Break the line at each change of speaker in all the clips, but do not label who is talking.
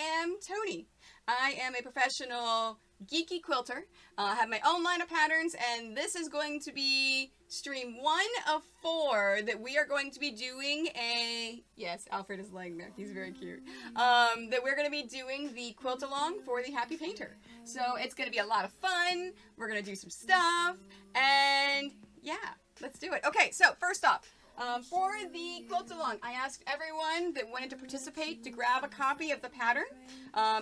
am Tony. I am a professional geeky quilter. I have my own line of patterns, and this is going to be stream 1 of 4 that we are going to be doing yes, Alfred is laying there. He's very cute. That we're going to be doing the quilt along for the Happy Painter. So it's going to be a lot of fun. We're going to do some stuff, and yeah, let's do it. Okay, so first off, for the quilt along, I asked everyone that wanted to participate to grab a copy of the pattern.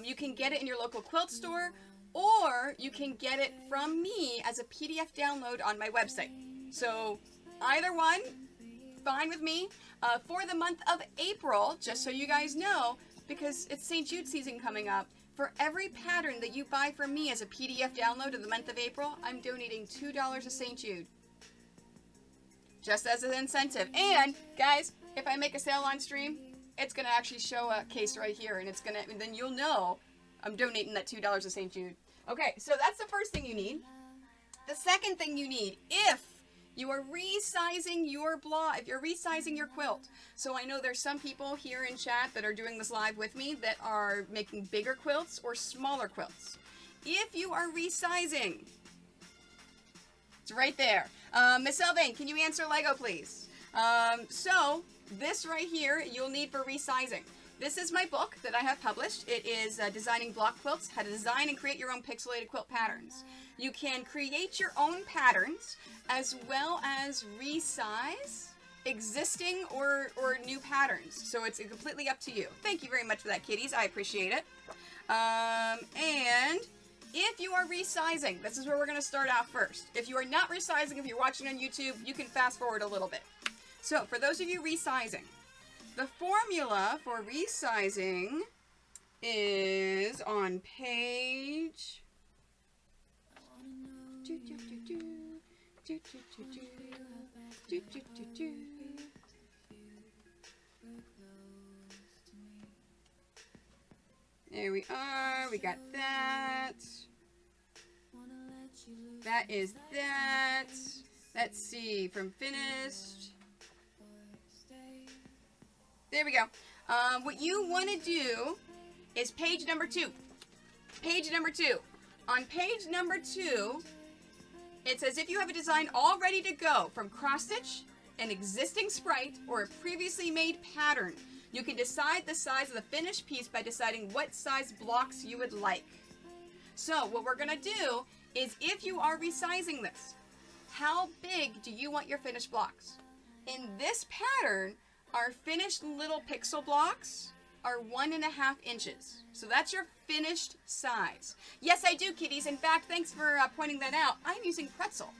You can get it in your local quilt store, or you can get it from me as a PDF download on my website. So either one, fine with me. For the month of April, just so you guys know, because it's St. Jude season coming up, for every pattern that you buy from me as a PDF download of the month of April, I'm donating $2 to St. Jude. Just as an incentive. And guys, if I make a sale on stream, it's gonna actually show a case right here, and then you'll know I'm donating that $2 to St. Jude. Okay, so that's the first thing you need. The second thing you need, if you are resizing your if you're resizing your quilt. So I know there's some people here in chat that are doing this live with me that are making bigger quilts or smaller quilts. If you are resizing, it's right there. Miss Elvain, can you answer Lego, please? So this right here, you'll need for resizing. This is my book that I have published. It is Designing Block Quilts, How to Design and Create Your Own Pixelated Quilt Patterns. You can create your own patterns as well as resize existing or new patterns. So it's completely up to you. Thank you very much for that, kiddies. I appreciate it. And if you are resizing, this is where we're going to start out first. If you are not resizing, if you're watching on YouTube, you can fast forward a little bit. So for those of you resizing, the formula for resizing is on page... There we are, we got that. That is that. Let's see, from finished. There we go. What you want to do is page number 2. Page number 2. On page number 2, it's as if you have a design all ready to go from cross stitch, an existing sprite, or a previously made pattern. You can decide the size of the finished piece by deciding what size blocks you would like. So what we're going to do is, if you are resizing this, how big do you want your finished blocks? In this pattern, our finished little pixel blocks are 1.5 inches. So that's your finished size. Yes, I do, kiddies. In fact, thanks for pointing that out. I'm using Pretzel.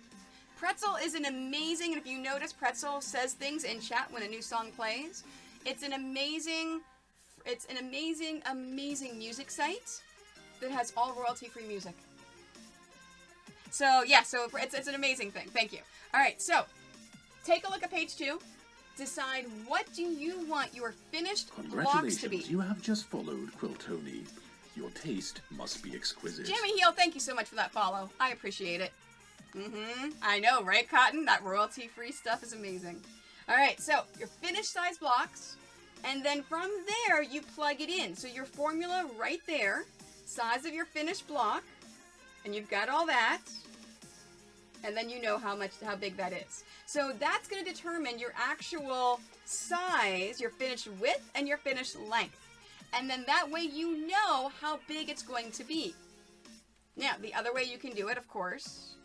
Pretzel is an amazing, and if you notice, Pretzel says things in chat when a new song plays. It's an amazing music site that has all royalty-free music. So yeah, so it's an amazing thing. Thank you. All right, so take a look at page 2. Decide what do you want your finished blocks to be.
You have just followed Quilt Tony. Your taste must be exquisite.
Jimmy Heel, thank you so much for that follow. I appreciate it. I know, right, Cotton? That royalty-free stuff is amazing. All right, so your finished size blocks, and then from there you plug it in. So your formula right there, size of your finished block, and you've got all that, and then you know how big that is. So that's going to determine your actual size, your finished width, and your finished length. And then that way you know how big it's going to be. Now, the other way you can do it, of course,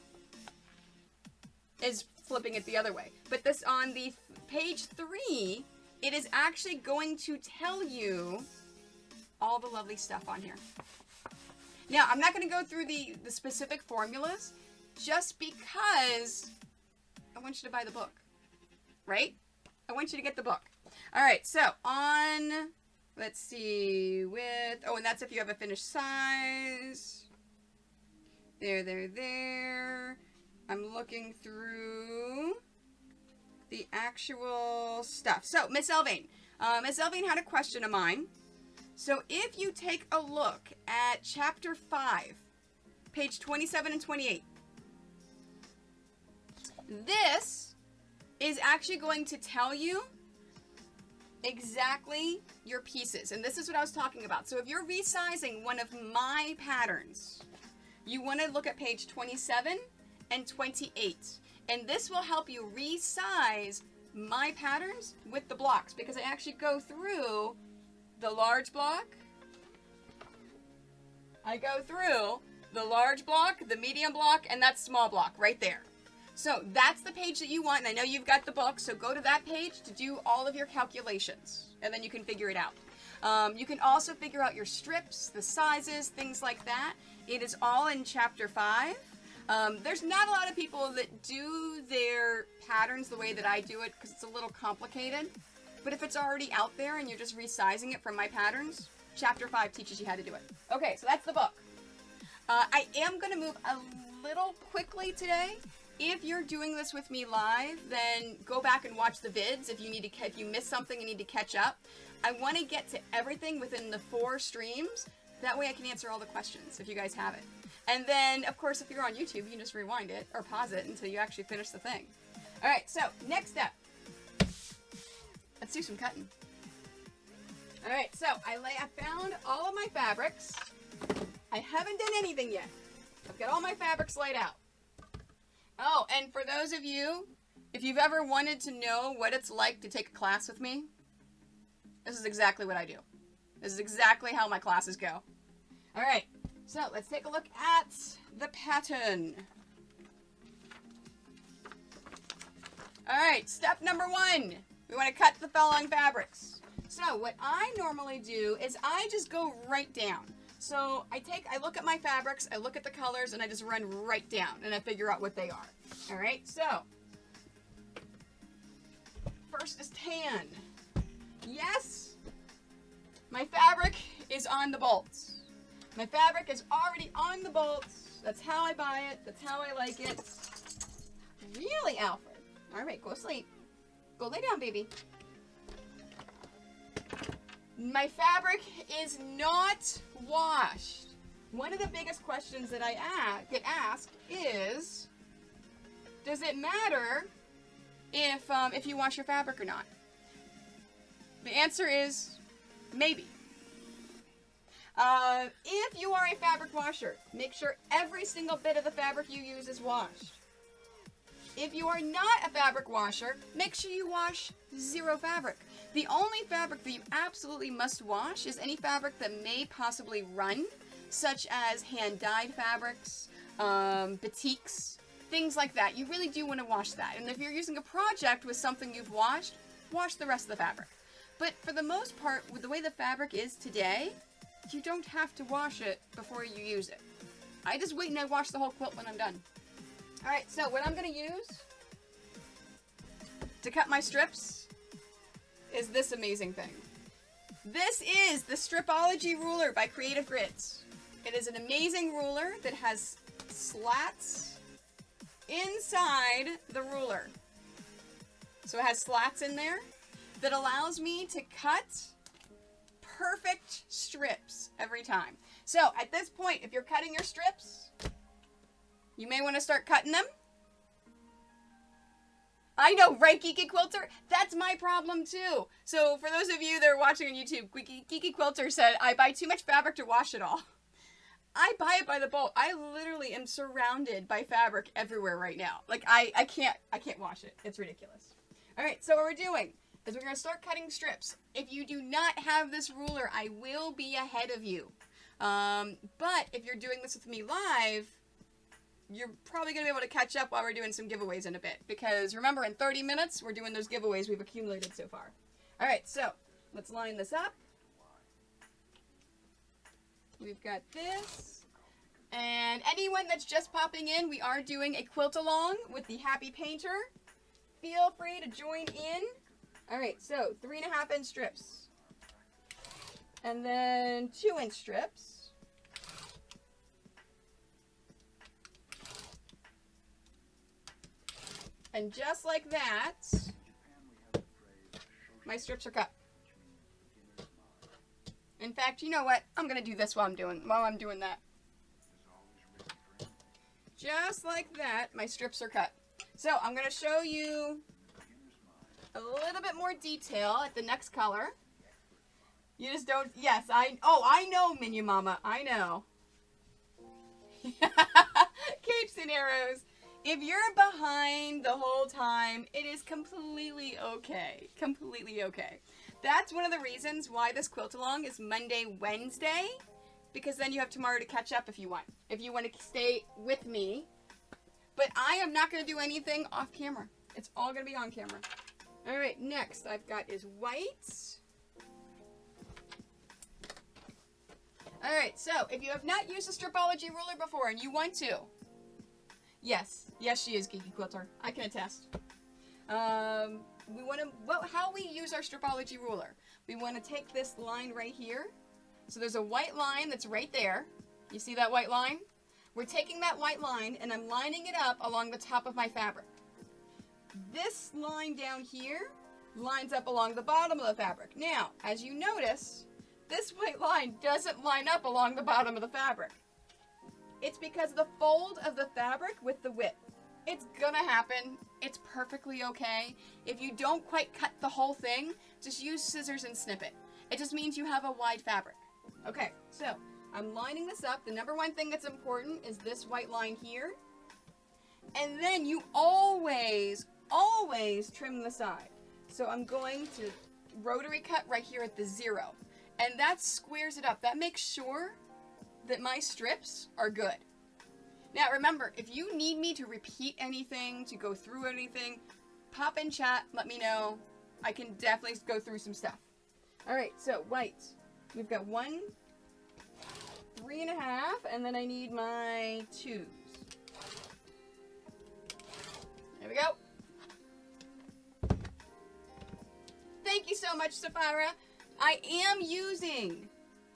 is flipping it the other way. But this, on the page 3, it is actually going to tell you all the lovely stuff on here. Now, I'm not going to go through the specific formulas, just because I want you to buy the book, right? I want you to get the book. All right, so on, let's see, and that's if you have a finished size. There. I'm looking through the actual stuff. So, Miss Elvain had a question of mine. So, if you take a look at chapter 5, page 27 and 28, this is actually going to tell you exactly your pieces. And this is what I was talking about. So if you're resizing one of my patterns, you want to look at page 27 and 28. And this will help you resize my patterns with the blocks, because I actually go through the large block. I go through the large block, the medium block, and that small block right there. So that's the page that you want, and I know you've got the book, so go to that page to do all of your calculations, and then you can figure it out. You can also figure out your strips, the sizes, things like that. It is all in chapter 5. There's not a lot of people that do their patterns the way that I do it because it's a little complicated. But if it's already out there and you're just resizing it from my patterns, chapter 5 teaches you how to do it. Okay, so that's the book. I am going to move a little quickly today. If you're doing this with me live, then go back and watch the vids if you missed something and need to catch up. I want to get to everything within the 4 streams. That way I can answer all the questions if you guys have it. And then, of course, if you're on YouTube, you can just rewind it or pause it until you actually finish the thing. All right, so next up, let's do some cutting. All right, so I found all of my fabrics. I haven't done anything yet. I've got all my fabrics laid out. Oh, and for those of you, if you've ever wanted to know what it's like to take a class with me, this is exactly what I do. This is exactly how my classes go. All right, so let's take a look at the pattern. All right, step number 1. We want to cut the following fabrics. So what I normally do is I just go right down. So I look at my fabrics, I look at the colors, and I just run right down, and I figure out what they are. All right, so first is tan. Yes, my fabric is on the bolts. My fabric is already on the bolts. That's how I buy it. That's how I like it. Really, Alfred? All right, go sleep. Go lay down, baby. My fabric is not washed. One of the biggest questions that I get asked is, does it matter if you wash your fabric or not? The answer is maybe. If you are a fabric washer, make sure every single bit of the fabric you use is washed. If you are not a fabric washer, make sure you wash 0 fabric. The only fabric that you absolutely must wash is any fabric that may possibly run, such as hand-dyed fabrics, batiks, things like that. You really do want to wash that. And if you're using a project with something you've washed, wash the rest of the fabric. But for the most part, with the way the fabric is today, you don't have to wash it before you use it. I just wait and I wash the whole quilt when I'm done. All right, so what I'm going to use to cut my strips is this amazing thing. This is the Stripology ruler by Creative Grids. It is an amazing ruler that has slats inside the ruler. So it has slats in there that allows me to cut perfect strips every time. So at this point, if you're cutting your strips, you may want to start cutting them. I know, right, Geeky Quilter? That's my problem too. So for those of you that are watching on YouTube, Geeky Quilter said, I buy too much fabric to wash it all. I buy it by the bolt. I literally am surrounded by fabric everywhere right now. Like I can't wash it. It's ridiculous. All right, so what we're doing is we're going to start cutting strips. If you do not have this ruler, I will be ahead of you. But if you're doing this with me live, you're probably going to be able to catch up while we're doing some giveaways in a bit. Because remember, in 30 minutes, we're doing those giveaways we've accumulated so far. All right, so let's line this up. We've got this. And anyone that's just popping in, we are doing a quilt along with the Happy Painter. Feel free to join in. All right, so 3.5-inch strips. And then 2-inch strips. And just like that, my strips are cut. In fact, you know what? I'm gonna do this while I'm doing that. Just like that, my strips are cut. So I'm gonna show you a little bit more detail at the next color. You just don't, yes, I know, Minion Mama, I know. Capes and arrows. If you're behind the whole time, it is completely okay. Completely okay. That's one of the reasons why this quilt along is Monday, Wednesday, because then you have tomorrow to catch up if you want. If you want to stay with me. But I am not going to do anything off camera. It's all going to be on camera. All right, next I've got is white. All right, so if you have not used a stripology ruler before and you want to, yes, she is Geeky Quilter. I can attest. We want to, how we use our stripology ruler. We want to take this line right here. So there's a white line that's right there. You see that white line? We're taking that white line and I'm lining it up along the top of my fabric. This line down here lines up along the bottom of the fabric. Now, as you notice, this white line doesn't line up along the bottom of the fabric. It's because of the fold of the fabric with the width. It's gonna happen. It's perfectly okay. If you don't quite cut the whole thing, just use scissors and snip it. It just means you have a wide fabric. Okay, so I'm lining this up. The number one thing that's important is this white line here. And then you always trim the side. So I'm going to rotary cut right here at the 0. And that squares it up. That makes sure that my strips are good. Now remember, if you need me to repeat anything, to go through anything, pop in chat, let me know. I can definitely go through some stuff. Alright, so white. We've got 1, 3.5, and then I need my 2s. There we go. Thank you so much, Sapphira. I am using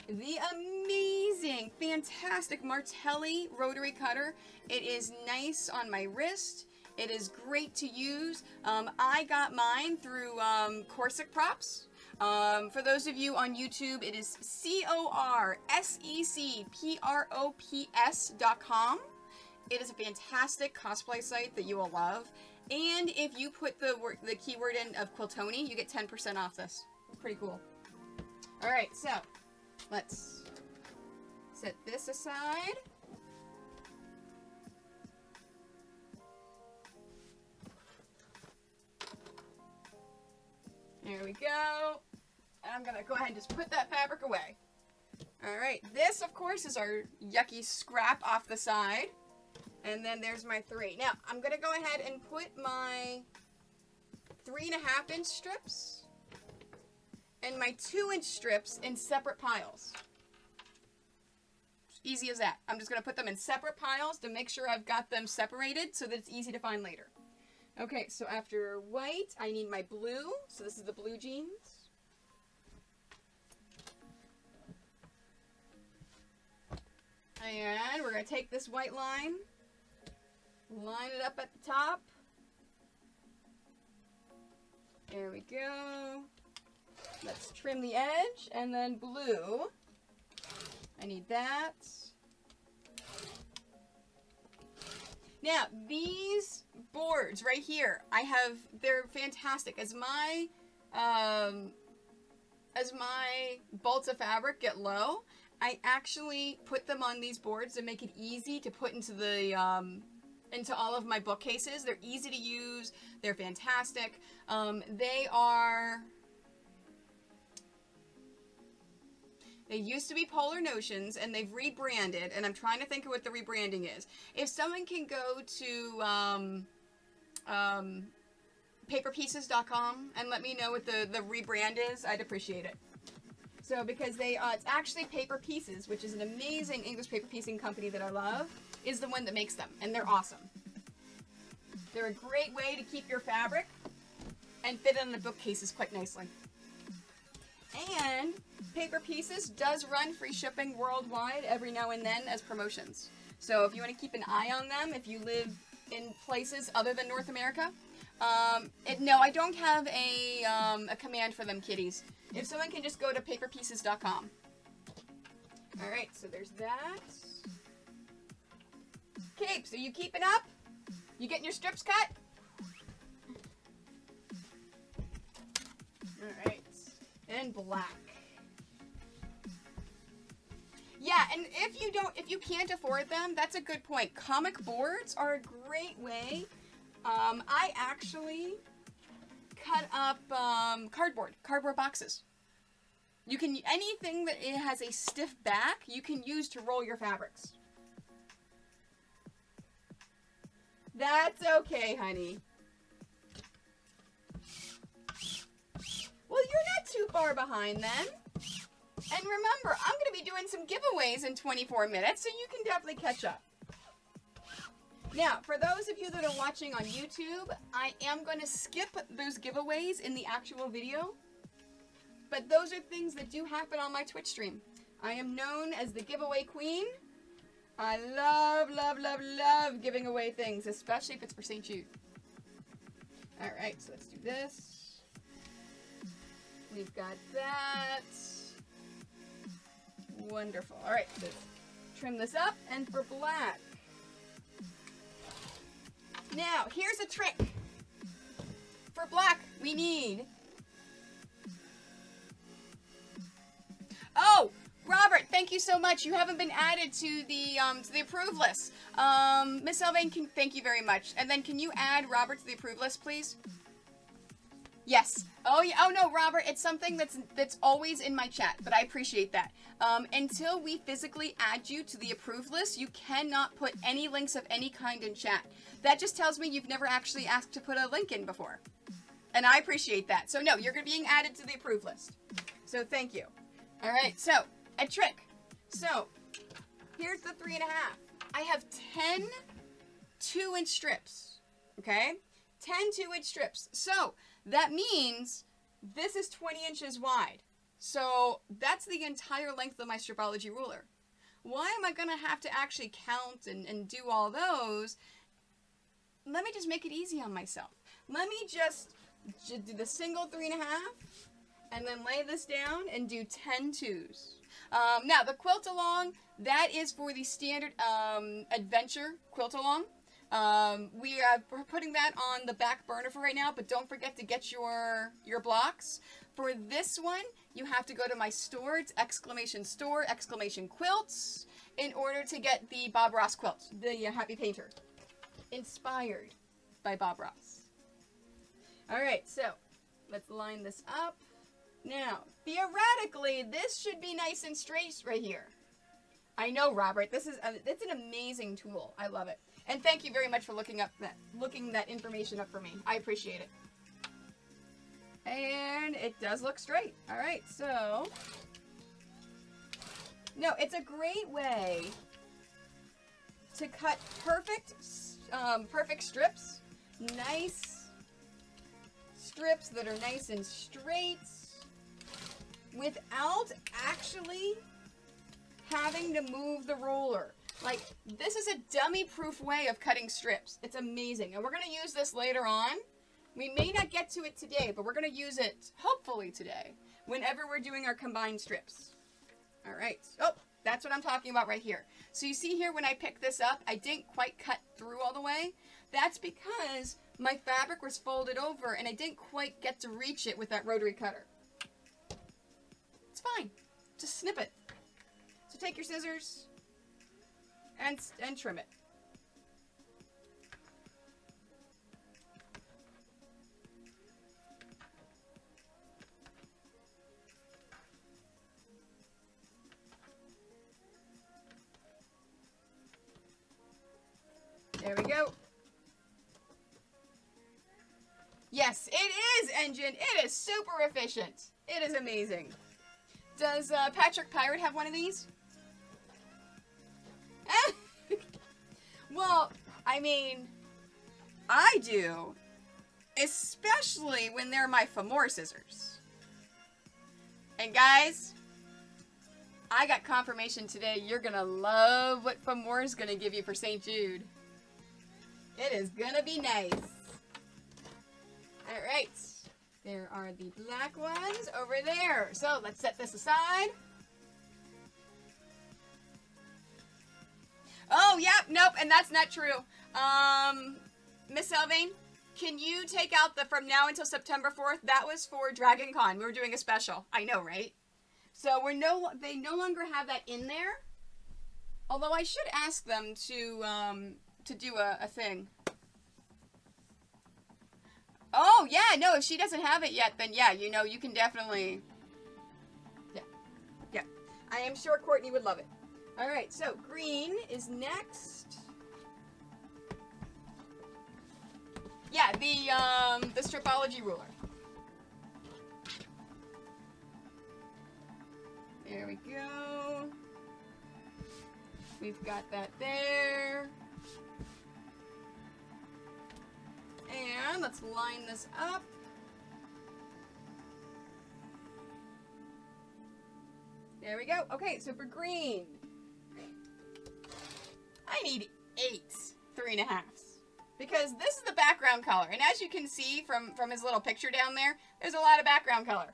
the amazing, fantastic Martelli rotary cutter. It is nice on my wrist. It is great to use. I got mine through Corsic Props. For those of you on YouTube, it is CORSECPROPS.com. It is a fantastic cosplay site that you will love. And if you put the keyword in of Quiltoni, you get 10% off this. Pretty cool. Alright, so let's set this aside. There we go. And I'm going to go ahead and just put that fabric away. Alright, this of course is our yucky scrap off the side. And then there's my 3. Now, I'm going to go ahead and put my 3.5-inch strips and my 2-inch strips in separate piles. Easy as that. I'm just going to put them in separate piles to make sure I've got them separated so that it's easy to find later. Okay, so after white, I need my blue. So this is the blue jeans. And we're going to take this white line, line it up at the top. There we go. Let's trim the edge, and then blue. I need that. Now, these boards right here, they're fantastic. As my bolts of fabric get low, I actually put them on these boards to make it easy to put into the into all of my bookcases. They're easy to use. They're fantastic. They used to be Polar Notions, and they've rebranded, and I'm trying to think of what the rebranding is. If someone can go to paperpieces.com and let me know what the rebrand is, I'd appreciate it. So, because it's actually Paper Pieces, which is an amazing English paper piecing company that I love, is the one that makes them, and they're awesome. They're a great way to keep your fabric and fit it in the bookcases quite nicely. And Paper Pieces does run free shipping worldwide every now and then as promotions. So if you want to keep an eye on them, if you live in places other than North America, no, I don't have a command for them, kitties. If someone can just go to paperpieces.com. Alright, so there's that. Capes, are you keeping up? You getting your strips cut? Alright. And black. Yeah, and if you can't afford them, that's a good point. Comic boards are a great way. I actually cut up cardboard boxes. You can, anything that it has a stiff back, you can use to roll your fabrics. That's okay, honey. Well, you're not too far behind then. And remember, I'm going to be doing some giveaways in 24 minutes, so you can definitely catch up. Now, for those of you that are watching on YouTube, I am going to skip those giveaways in the actual video. But those are things that do happen on my Twitch stream. I am known as the giveaway queen. I love, love, love, love giving away things, especially if it's for St. Jude. Alright, so let's do this. We've got that. Wonderful. Alright, let's trim this up. And for black. Now, here's a trick. For black, we need... Oh! Robert, thank you so much. You haven't been added to the approved list. Miss Elvain, thank you very much. And then can you add Robert to the approved list, please? Yes. Oh yeah. Oh no, Robert, it's something that's always in my chat, but I appreciate that. Until we physically add you to the approved list, you cannot put any links of any kind in chat. That just tells me you've never actually asked to put a link in before. And I appreciate that. So no, you're being added to the approved list. So thank you. All right, so a trick. So here's the 3.5. I have 10 2-inch strips, okay? 10 2-inch strips. So that means this is 20 inches wide. So that's the entire length of my stripology ruler. Why am I going to have to actually count and do all those? Let me just make it easy on myself. Let me just do the single 3.5 and then lay this down and do 10 twos. Now, the quilt along, that is for the standard adventure quilt along. We're putting that on the back burner for right now, but don't forget to get your blocks. For this one, you have to go to my store. It's !store, !quilts, in order to get the Bob Ross quilt, the Happy Painter, inspired by Bob Ross. All right, so let's line this up. Now, theoretically, this should be nice and straight right here. I know, Robert. It's an amazing tool. I love it. And thank you very much for looking that information up for me. I appreciate it. And it does look straight. All right, so no, it's a great way to cut perfect strips. Nice strips that are nice and straight without actually having to move the roller. Like, this is a dummy-proof way of cutting strips. It's amazing. And we're going to use this later on. We may not get to it today, but we're going to use it, hopefully today, whenever we're doing our combined strips. All right. Oh, that's what I'm talking about right here. So you see here when I picked this up, I didn't quite cut through all the way. That's because my fabric was folded over and I didn't quite get to reach it with that rotary cutter. It's fine. Just snip it. So take your scissors and trim it. There we go. Yes, it is, Engine. It is super efficient. It is amazing. Does Patrick Pirate have one of these? Well, I mean, I do. Especially when they're my Famore scissors. And guys, I got confirmation today you're going to love what Famore is going to give you for St. Jude. It is going to be nice. All right. There are the black ones over there. So let's set this aside. Oh, yep, nope, and that's not true. Miss Elvain, can you take out the from now until September 4th? That was for Dragon Con. We were doing a special. I know, right? So they no longer have that in there. Although I should ask them to do a thing. Oh, yeah, no, if she doesn't have it yet, then yeah, you know, you can definitely... Yeah, yeah. I am sure Courtney would love it. All right, so green is next. Yeah, the stripology ruler. There we go. We've got that there. And let's line this up. There we go. Okay, so for green, I need 8 3.5s. Because this is the background color. And as you can see from his little picture down there, there's a lot of background color.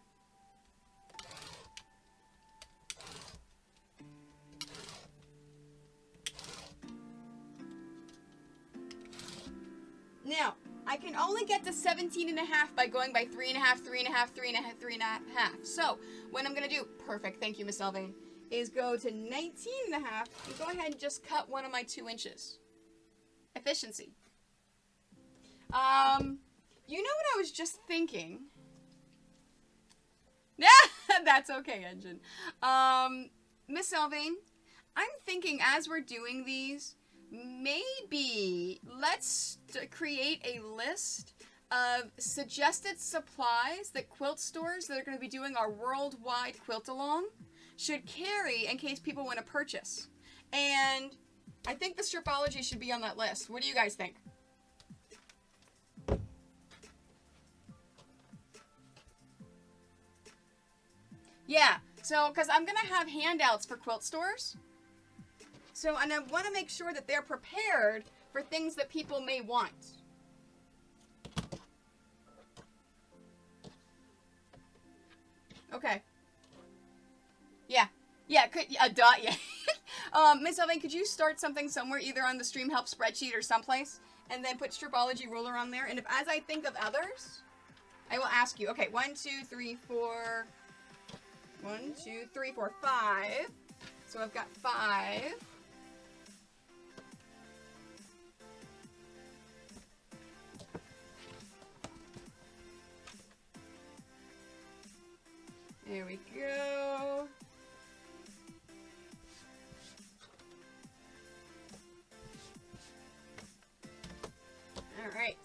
Now, I can only get to 17.5 by going by 3.5, 3.5, 3.5, 3.5. So, what I'm going to do, perfect, thank you, Miss Elvain, is go to 19.5 and go ahead and just cut one of my 2 inches. Efficiency. You know what I was just thinking? Yeah, that's okay, Engine. Miss Elvain, I'm thinking as we're doing these, maybe let's create a list of suggested supplies that quilt stores that are going to be doing our worldwide quilt along should carry in case people want to purchase. And I think the stripology should be on that list. What do you guys think? Yeah, so because I'm going to have handouts for quilt stores. So, and I want to make sure that they're prepared for things that people may want. Okay. Yeah. Yeah, a dot, yeah. Miss Elvain, could you start something somewhere, either on the Stream Help spreadsheet or someplace, and then put stripology ruler on there? And if, as I think of others, I will ask you. Okay, 1, 2, 3, 4... 1, 2, 3, 4, 5. So I've got 5. There we go. All right.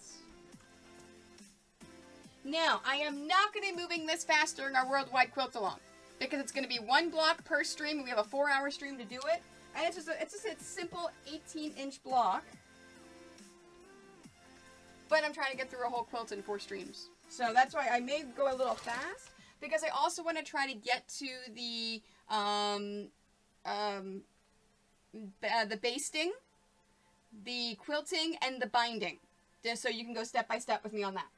Now, I am not going to be moving this fast during our worldwide quilt along, because it's going to be 1 block per stream, and we have a 4-hour stream to do it. And it's just a simple 18-inch block. But I'm trying to get through a whole quilt in 4 streams. So that's why I may go a little fast, because I also want to try to get to the basting, the quilting, and the binding. Just so you can go step by step with me on that.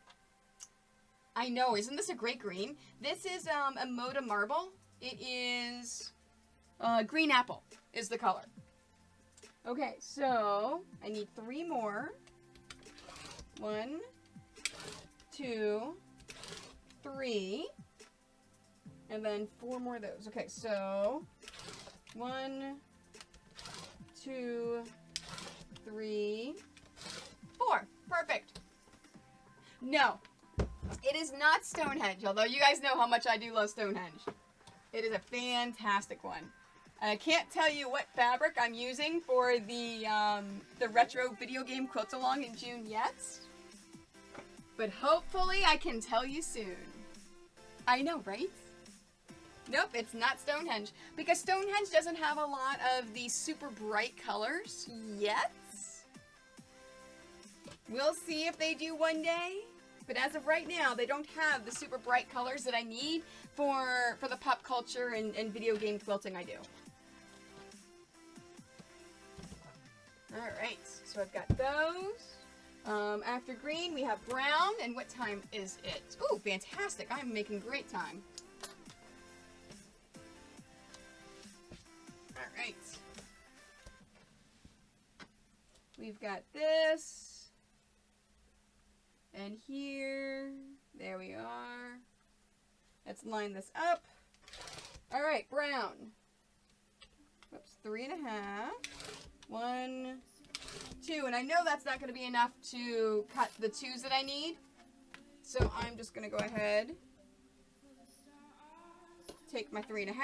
I know, isn't this a great green? This is a Moda Marble. It is green apple is the color. Okay, so I need 3 more. 1, 2, 3, and then 4 more of those. Okay, so 1, 2, 3, 4. Perfect. No. It is not Stonehenge, although you guys know how much I do love Stonehenge. It is a fantastic one. I can't tell you what fabric I'm using for the retro video game quilt along in June yet, but hopefully I can tell you soon. I know, right? Nope, it's not Stonehenge, because Stonehenge doesn't have a lot of the super bright colors yet. We'll see if they do one day. But as of right now, they don't have the super bright colors that I need for the pop culture and video game quilting I do. Alright, so I've got those. After green, we have brown. And what time is it? Ooh, fantastic. I'm making great time. Alright. We've got this. And here, there we are. Let's line this up. All right, brown. Oops, 3.5. 1, 2, and I know that's not going to be enough to cut the 2s that I need. So I'm just going to go ahead, take my 3.5,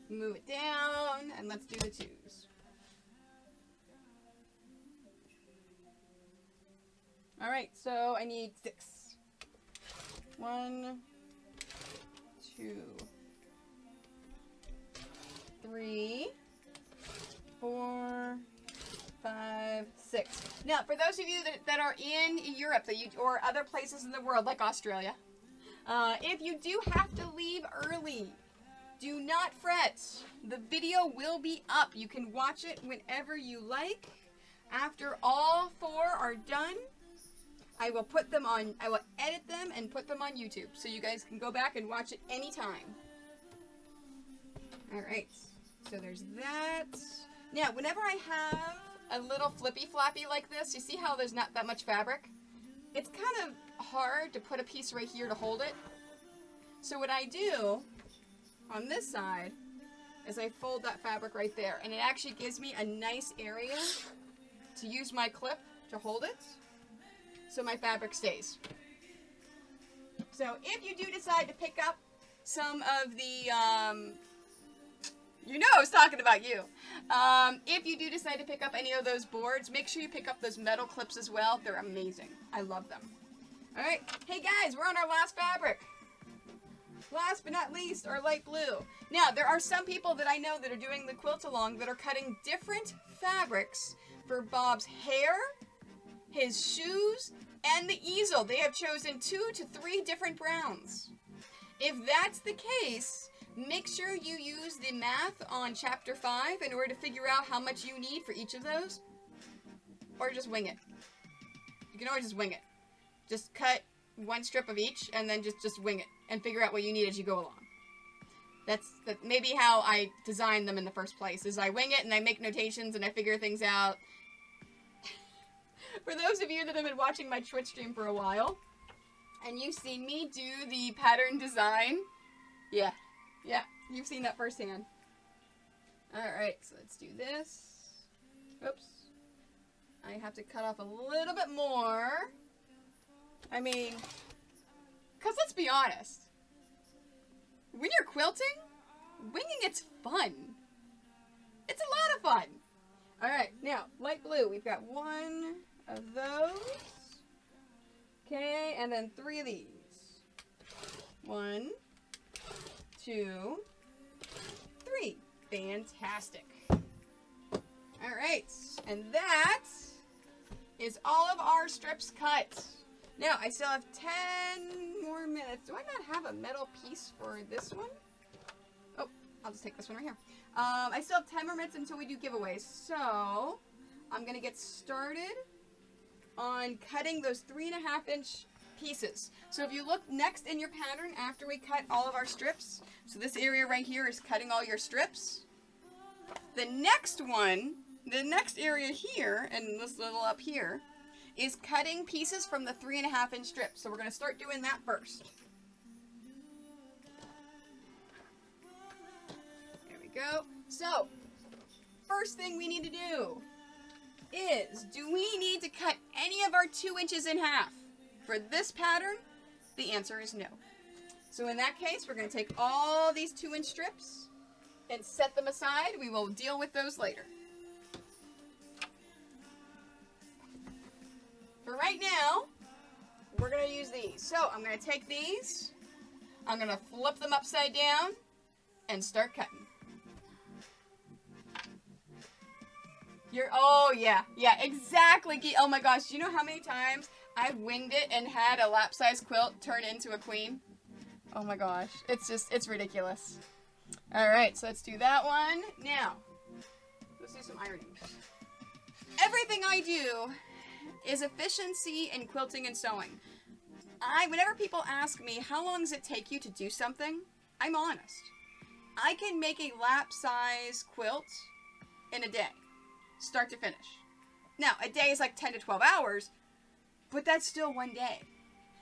move it down, and let's do the 2s. All right, so I need 6. 1, 2, 3, 4, 5, 6. Now, for those of you that are in Europe or other places in the world, like Australia, if you do have to leave early, do not fret. The video will be up. You can watch it whenever you like. After all 4 are done, I will edit them and put them on YouTube, so you guys can go back and watch it anytime. All right, so there's that. Now, whenever I have a little flippy floppy like this, you see how there's not that much fabric? It's kind of hard to put a piece right here to hold it. So what I do on this side is I fold that fabric right there, and it actually gives me a nice area to use my clip to hold it, so my fabric stays. So if you do decide to pick up some of the, you know I was talking about you. If you do decide to pick up any of those boards, make sure you pick up those metal clips as well. They're amazing. I love them. All right, hey guys, we're on our last fabric. Last but not least, our light blue. Now, there are some people that I know that are doing the quilt along that are cutting different fabrics for Bob's hair, his shoes, and the easel. They have chosen 2 to 3 different browns. If that's the case, make sure you use the math on chapter 5 in order to figure out how much you need for each of those. Or just wing it. You can always just wing it. Just cut 1 strip of each and then just wing it and figure out what you need as you go along. That's maybe how I designed them in the first place, is I wing it and I make notations and I figure things out. For those of you that have been watching my Twitch stream for a while, and you've seen me do the pattern design, yeah, you've seen that firsthand. Alright, so let's do this. Oops. I have to cut off a little bit more. I mean, because let's be honest, when you're quilting, winging it's fun. It's a lot of fun. Alright, now, light blue. We've got 1 of those. Okay, and then 3 of these. 1, 2, 3. Fantastic. Alright, and that is all of our strips cut. Now, I still have 10 more minutes. Do I not have a metal piece for this one? Oh, I'll just take this one right here. I still have 10 more minutes until we do giveaways, so I'm going to get started on cutting those 3.5-inch pieces. So if you look next in your pattern after we cut all of our strips, so this area right here is cutting all your strips. The next one, the next area here, and this little up here, is cutting pieces from the 3.5-inch strips. So we're going to start doing that first. There we go. So, first thing we need to do is, do we need to cut any of our 2 inches in half? For this pattern, the answer is no. So in that case, we're going to take all these 2-inch strips and set them aside. We will deal with those later. For right now, we're going to use these. So I'm going to take these, I'm going to flip them upside down, and start cutting. Oh yeah, exactly. Oh my gosh, do you know how many times I've winged it and had a lap-size quilt turn into a queen? Oh my gosh, it's ridiculous. Alright, so let's do that one. Now, let's do some ironing. Everything I do is efficiency in quilting and sewing. Whenever people ask me, how long does it take you to do something? I'm honest. I can make a lap-size quilt in a day, start to finish. Now, a day is like 10 to 12 hours, but that's still one day.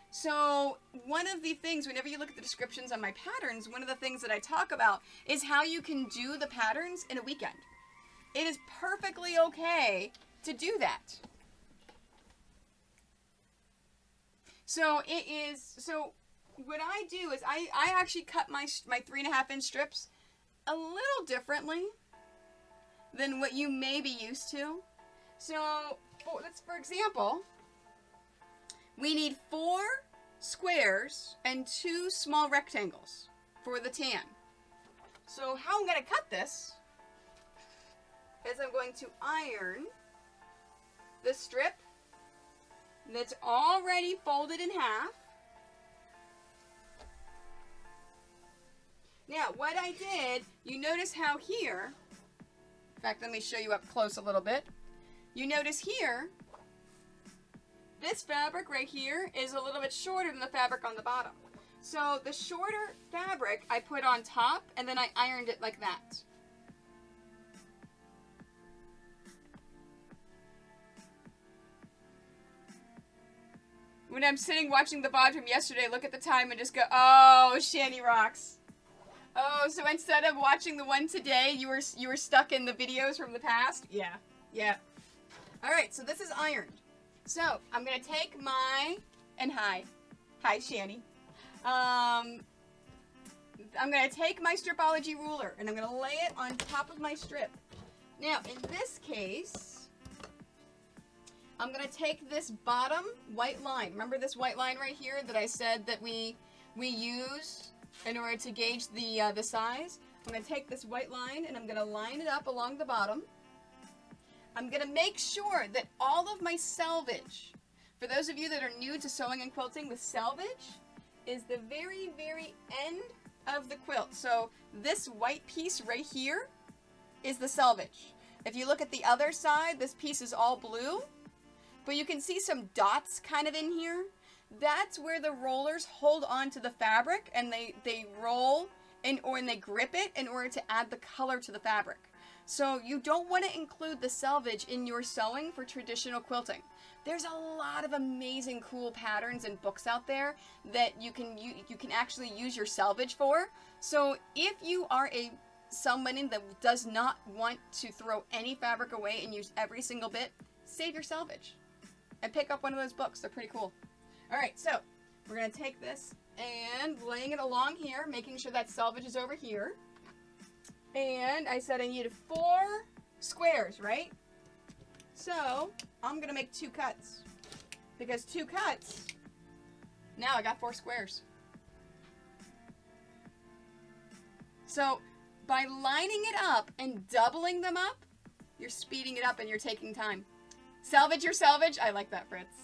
So one of the things, whenever you look at the descriptions on my patterns, one of the things that I talk about is how you can do the patterns in a weekend. It is perfectly okay to do that. So what I do is I actually cut my 3.5-inch strips a little differently than what you may be used to. So for example, we need 4 squares and 2 small rectangles for the tan. So how I'm going to cut this is I'm going to iron the strip that's already folded in half. Now, what I did, you notice how here, in fact, let me show you up close a little bit. You notice here, this fabric right here is a little bit shorter than the fabric on the bottom. So the shorter fabric I put on top, and then I ironed it like that. When I'm sitting watching the VOD from yesterday, look at the time and just go, oh, Shani rocks. Oh, so instead of watching the one today, you were stuck in the videos from the past? Yeah. All right, so this is ironed. So I'm going to take hi Shani. I'm going to take my Stripology ruler and I'm going to lay it on top of my strip. Now, in this case, I'm going to take this bottom white line. Remember this white line right here that I said that we use in order to gauge the size? I'm going to take this white line and I'm going to line it up along the bottom. I'm going to make sure that all of my selvage, for those of you that are new to sewing and quilting, the selvage is the very, very end of the quilt. So this white piece right here is the selvage. If you look at the other side, this piece is all blue, but you can see some dots kind of in here. That's where the rollers hold on to the fabric and they roll and they grip it in order to add the color to the fabric. So you don't want to include the selvage in your sewing for traditional quilting. There's a lot of amazing cool patterns and books out there that you can actually use your selvage for. So if you are somebody that does not want to throw any fabric away and use every single bit, save your selvage and pick up one of those books. They're pretty cool. All right, so we're going to take this and laying it along here, making sure that selvage is over here. And I said I needed 4 squares, right? So I'm going to make 2 cuts. Because 2 cuts, now I got 4 squares. So by lining it up and doubling them up, you're speeding it up and you're taking time. Salvage your selvage. I like that, Fritz.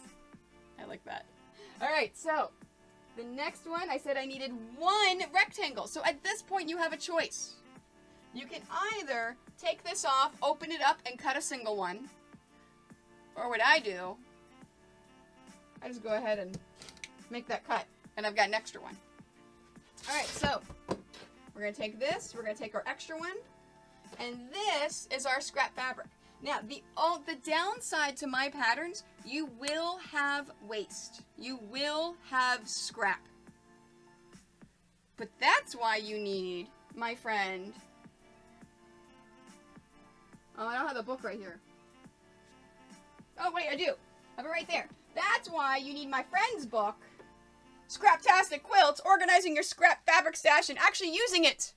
I like that. All right, so the next one, I said I needed 1 rectangle. So at this point, you have a choice. You can either take this off, open it up, and cut a single one. Or what I do, I just go ahead and make that cut. And I've got an extra one. All right, so we're going to take this. We're going to take our extra one. And this is our scrap fabric. Now, the downside to my patterns, you will have waste. You will have scrap. But that's why you need, my friend... Oh, I don't have the book right here. Oh, wait, I do. I have it right there. That's why you need my friend's book, Scraptastic Quilts, Organizing Your Scrap Fabric Stash and Actually Using It.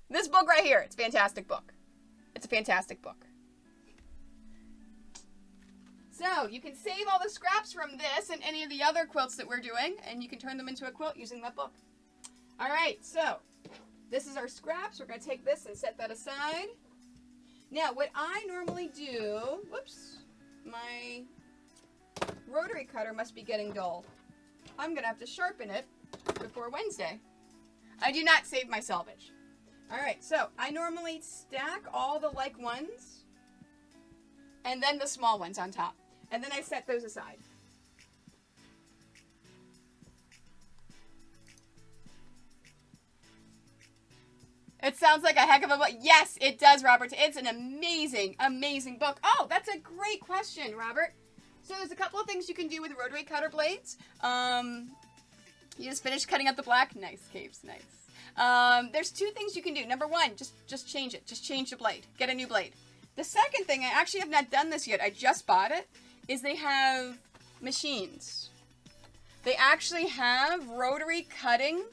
This book right here, it's a fantastic book. It's a fantastic book. So, you can save all the scraps from this and any of the other quilts that we're doing, and you can turn them into a quilt using that book. All right, so this is our scraps. We're going to take this and set that aside. Now, what I normally do, whoops, my rotary cutter must be getting dull. I'm going to have to sharpen it before Wednesday. I do not save my selvage. All right, so I normally stack all the like ones and then the small ones on top. And then I set those aside. It sounds like a heck of a book. Yes, it does, Robert. It's an amazing, amazing book. Oh, that's a great question, Robert. So there's a couple of things you can do with rotary cutter blades. You just finished cutting out the black. Nice, Capes, nice. There's two things you can do. Number one, just change it. Just change the blade. Get a new blade. The second thing, I actually have not done this yet. I just bought it. Is they have machines. They actually have rotary cutting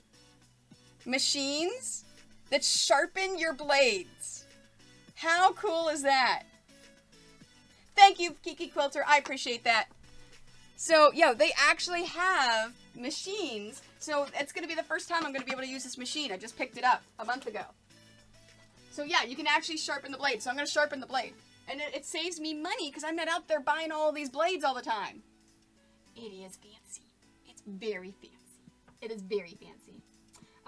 machines that sharpen your blades. How cool is that? Thank you, Kiki Quilter. I appreciate that. So, yeah, they actually have machines. So it's going to be the first time I'm going to be able to use this machine. I just picked it up a month ago. So, yeah, you can actually sharpen the blade. So I'm going to sharpen the blade. And it saves me money because I'm not out there buying all these blades all the time. It is fancy. It's very fancy. It is very fancy.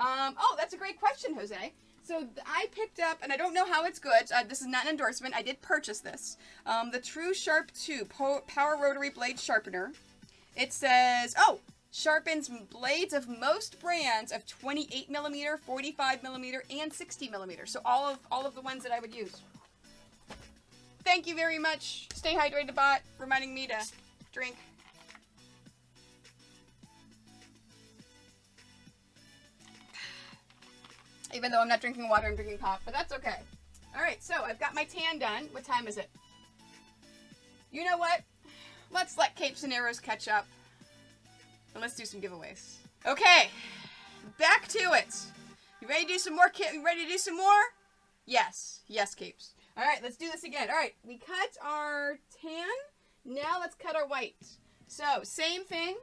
Oh, that's a great question, Jose. So I picked up, and I don't know how it's good. This is not an endorsement. I did purchase this. The True Sharp 2 Power Rotary Blade Sharpener. It says, sharpens blades of most brands of 28 millimeter, 45 millimeter, and 60 millimeter. So all of the ones that I would use. Thank you very much. Stay hydrated, bot. Reminding me to drink. Even though I'm not drinking water, I'm drinking pop, but that's okay. All right, so I've got my tan done. What time is it? You know what? Let's let Capes and Arrows catch up. And let's do some giveaways. Okay, back to it. You ready to do some more, You ready to do some more? Yes. Yes, Capes. All right, let's do this again. All right, we cut our tan. Now let's cut our white. So, same thing.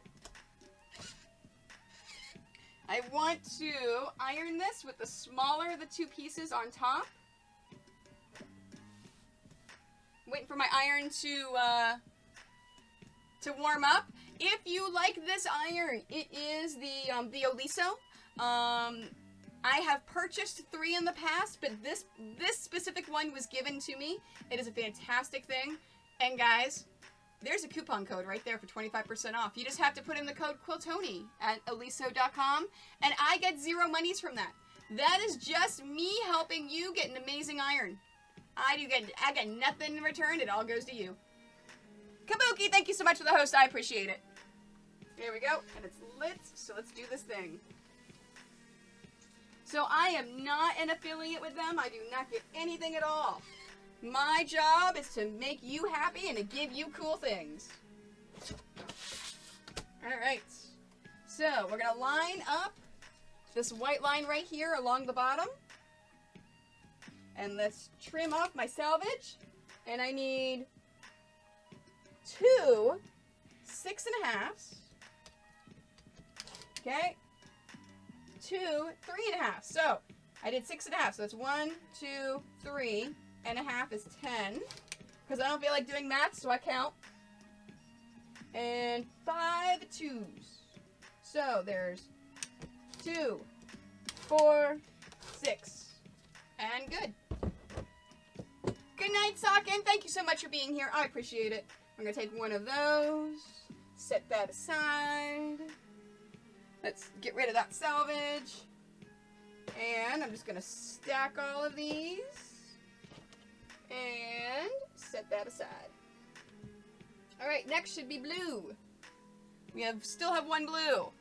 I want to iron this with the smaller of the two pieces on top. Waiting for my iron to warm up. If you like this iron, it is the Oliso. I have purchased 3 in the past, but this specific one was given to me. It is a fantastic thing. And guys, there's a coupon code right there for 25% off. You just have to put in the code QUILTONY at Oliso.com, and I get 0 monies from that. That is just me helping you get an amazing iron. I get nothing in return. It all goes to you. Kabuki, thank you so much for the host. I appreciate it. There we go, and it's lit. So let's do this thing. So I am not an affiliate with them. I do not get anything at all. My job is to make you happy and to give you cool things. Alright. So, we're going to line up this white line right here along the bottom. And let's trim off my salvage. And I need 2 6.5s. Okay. 2 3.5. So, I did 6.5. So, that's 1, 2, 3. And a half is 10, because I don't feel like doing math, so I count. And 5 2s. So there's 2, 4, 6, and good. Good night, Socken. Thank you so much for being here. I appreciate it. I'm gonna take one of those, set that aside. Let's get rid of that salvage, and I'm just gonna stack all of these. And set that aside. Alright, next should be blue. We still have 1 blue.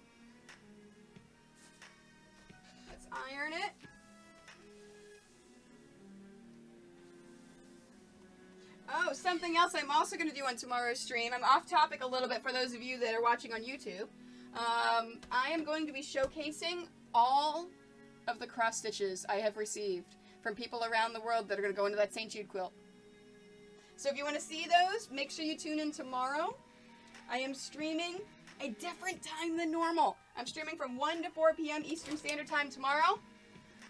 Let's iron it. Oh, something else I'm also going to do on tomorrow's stream. I'm off topic a little bit for those of you that are watching on YouTube. I am going to be showcasing all of the cross stitches I have received from people around the world that are going to go into that St. Jude quilt. So if you want to see those, make sure you tune in tomorrow. I am streaming a different time than normal. I'm streaming from 1 to 4 p.m. Eastern Standard Time tomorrow.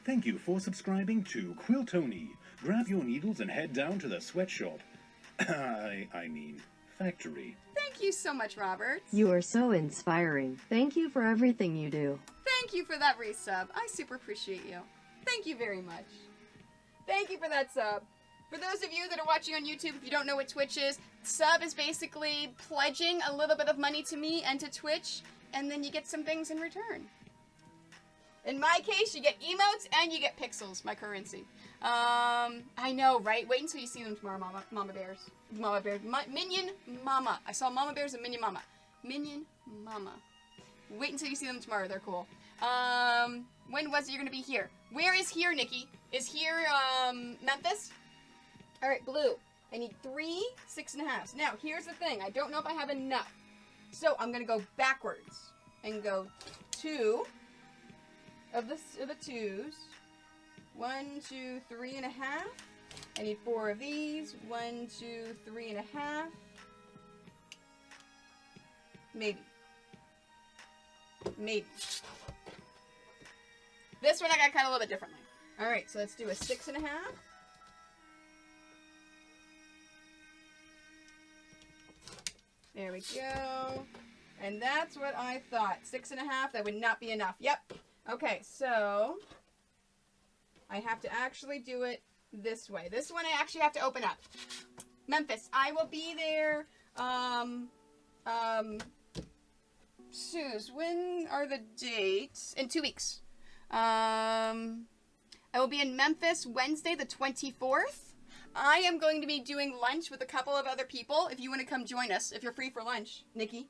Thank you for subscribing to Quiltony. Grab your needles and head down to the sweatshop. I mean, factory.
Thank you so much, Robert.
You are so inspiring. Thank you for everything you do.
Thank you for that resub. I super appreciate you. Thank you very much. Thank you for that sub. For those of you that are watching on YouTube, if you don't know what Twitch is, sub is basically pledging a little bit of money to me and to Twitch, and then you get some things in return. In my case, you get emotes and you get pixels, my currency. I know, right? Wait until you see them tomorrow, Mama Bears. Mama Bears. Minion Mama. I saw Mama Bears and Minion Mama. Minion Mama. Wait until you see them tomorrow. They're cool. When was it you're going to be here? Where is here, Nikki? Is here, Memphis? All right, blue. I need 3 6.5s. Now, here's the thing. I don't know if I have enough. So, I'm going to go backwards and go 2 of the 2s. 1, 2, 3.5. I need 4 of these. 1, 2, 3.5. Maybe. Maybe. This one I got cut a little bit differently. All right, so let's do a 6.5. There we go. And that's what I thought. 6.5, that would not be enough. Yep. Okay, so I have to actually do it this way. This one I actually have to open up. Memphis, I will be there. Suze, when are the dates? In 2 weeks. I will be in Memphis Wednesday the 24th. I am going to be doing lunch with a couple of other people. If you want to come join us, if you're free for lunch, Nikki.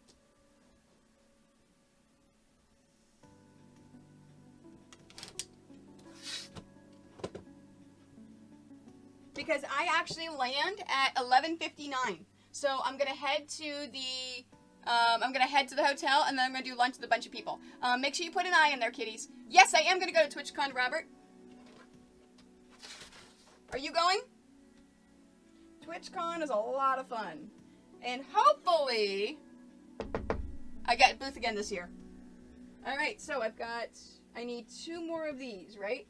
Because I actually land at 11:59. So I'm gonna head to the hotel, and then I'm gonna do lunch with a bunch of people. Make sure you put an eye in there, kiddies. Yes, I am gonna go to TwitchCon, Robert. Are you going? TwitchCon is a lot of fun. And hopefully, I get a booth again this year. Alright, so I need 2 more of these, right?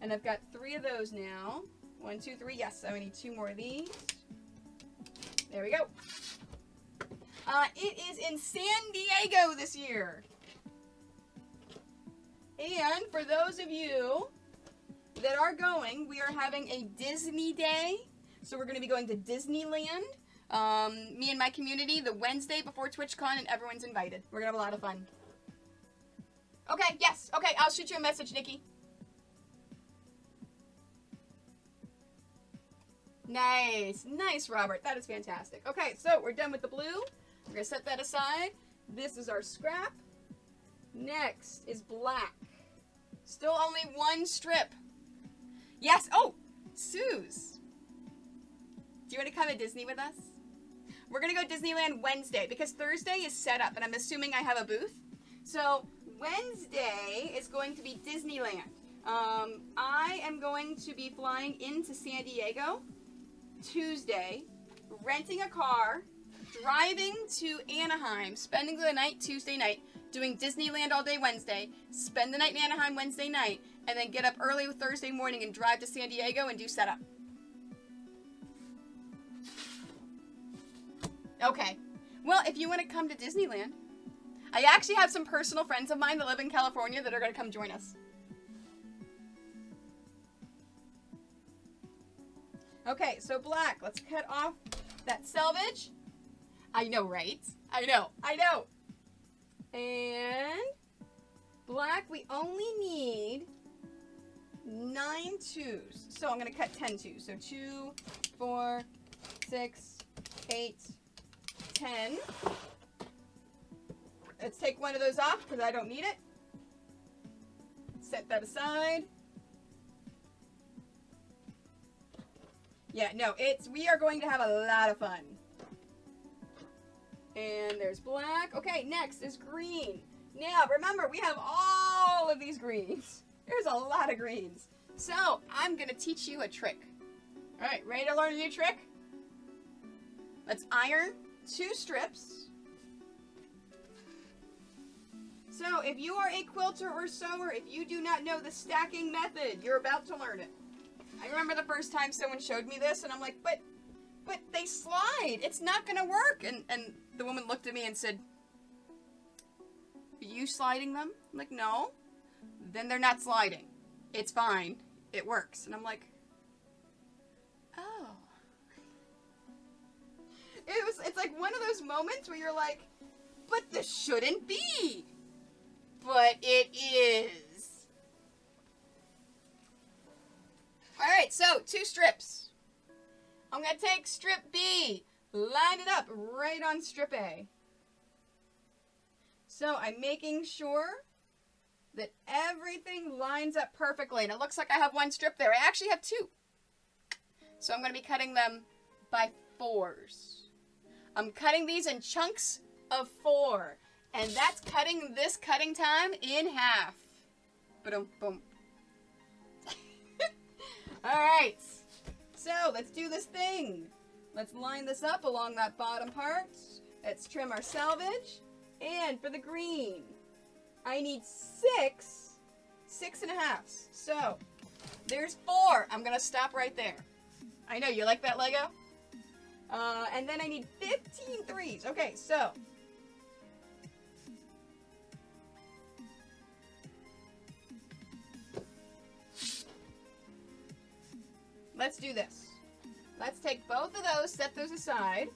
And I've got 3 of those now. 1, 2, 3, yes, so I need 2 more of these. There we go. It is in San Diego this year. And for those of you that are going, we are having a Disney day. So we're going to be going to Disneyland. Me and my community, the Wednesday before TwitchCon, and everyone's invited. We're going to have a lot of fun. Okay, yes. Okay, I'll shoot you a message, Nikki. Nice. Nice, Robert. That is fantastic. Okay, so we're done with the blue. We're going to set that aside. This is our scrap. Next is black. Still only 1 strip. Yes. Oh, Suze. Do you want to come to Disney with us? We're going to go Disneyland Wednesday because Thursday is set up, and I'm assuming I have a booth. So Wednesday is going to be Disneyland. I am going to be flying into San Diego Tuesday, renting a car, driving to Anaheim, spending the night Tuesday night, doing Disneyland all day Wednesday, spend the night in Anaheim Wednesday night, and then get up early Thursday morning and drive to San Diego and do setup. Okay. Well, if you want to come to Disneyland, I actually have some personal friends of mine that live in California that are going to come join us. Okay, so black. Let's cut off that selvage. I know, right? I know. And black, we only need 9 2s. So I'm going to cut 10 2s. So 2, 4, 6, 8, 10. Let's take one of those off because I don't need it. Set that aside. Yeah, no, we are going to have a lot of fun. And there's black. Okay, next is green. Now, remember, we have all of these greens. There's a lot of greens. So, I'm going to teach you a trick. All right, ready to learn a new trick? Let's iron 2 strips. So, if you are a quilter or sewer, if you do not know the stacking method, you're about to learn it. I remember the first time someone showed me this, and I'm like, but they slide. It's not going to work. And the woman looked at me and said, are you sliding them? I'm like, no. Then they're not sliding. It's fine. It works. And I'm like, oh. It's like one of those moments where you're like, but this shouldn't be. but it is. Alright, so 2 strips. I'm going to take strip B, line it up right on strip A. So I'm making sure that everything lines up perfectly. And it looks like I have 1 strip there. I actually have 2. So I'm going to be cutting them by 4s. I'm cutting these in chunks of 4. And that's cutting this cutting time in half. Boom, boom. Alright. So let's do this thing. Let's line this up along that bottom part. Let's trim our selvage. And for the green, I need 6 and a halves. So there's 4. I'm going to stop right there. I know, you like that Lego? And then I need 15 threes. Okay, so let's do this. Let's take both of those, set those aside.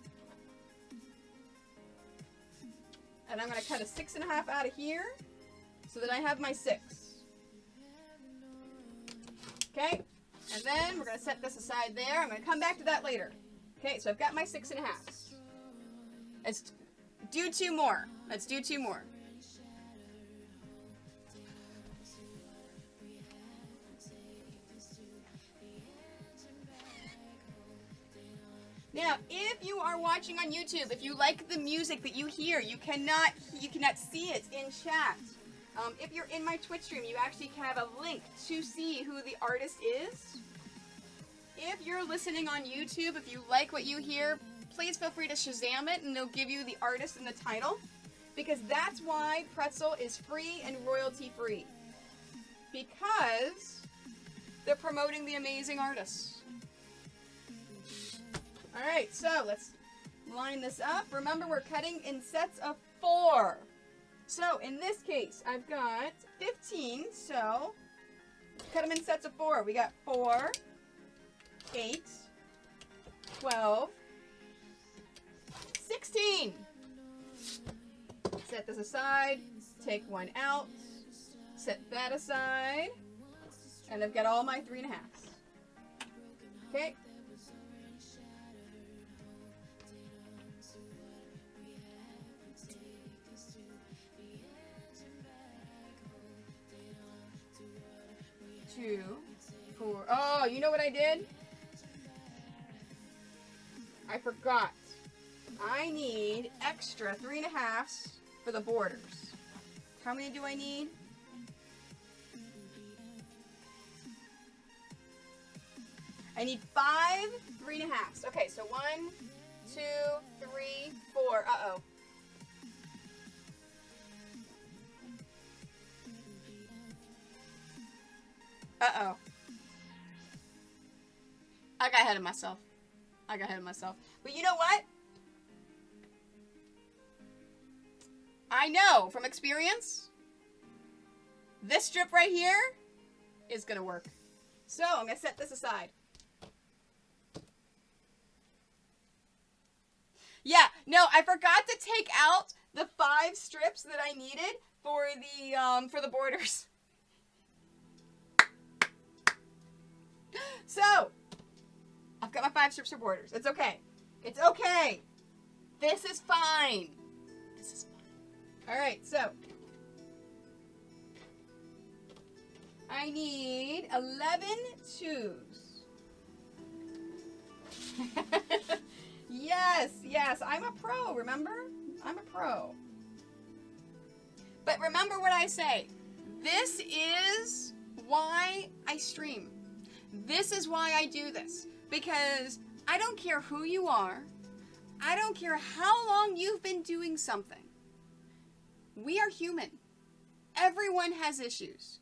And I'm going to cut a 6 and a half out of here so that I have my 6. Okay? And then we're going to set this aside there. I'm going to come back to that later. Okay, so I've got my 6 and a half. Let's do 2 more. Let's do 2 more. Now, if you are watching on YouTube, if you like the music that you hear, you cannot see it in chat. If you're in my Twitch stream, you actually have a link to see who the artist is. If you're listening on YouTube, if you like what you hear, please feel free to Shazam it and they'll give you the artist and the title. Because that's why Pretzel is free and royalty free. Because they're promoting the amazing artists. Alright, so let's line this up. Remember, we're cutting in sets of 4. So, in this case, I've got 15, so cut them in sets of 4. We got 4, 8, 12, 16. Set this aside, take 1 out, set that aside, and I've got all my 3 and a halves. Okay. Two, 4. Oh, you know what I did? I forgot. I need extra 3 and a halves for the borders. How many do I need? I need 5 3 and a halves. Okay, so 1, 2, 3, 4. Uh-oh. Uh-oh. I got ahead of myself. But you know what? I know from experience, this strip right here is going to work. So I'm going to set this aside. Yeah, no, I forgot to take out the 5 strips that I needed for the borders. So, I've got my 5 strips for borders. It's okay. It's okay. This is fine. This is fine. Alright, so I need 11 twos. Yes, I'm a pro, remember? I'm a pro. But remember what I say. This is why I stream. This is why I do this. Because I don't care who you are. I don't care how long you've been doing something. We are human. Everyone has issues.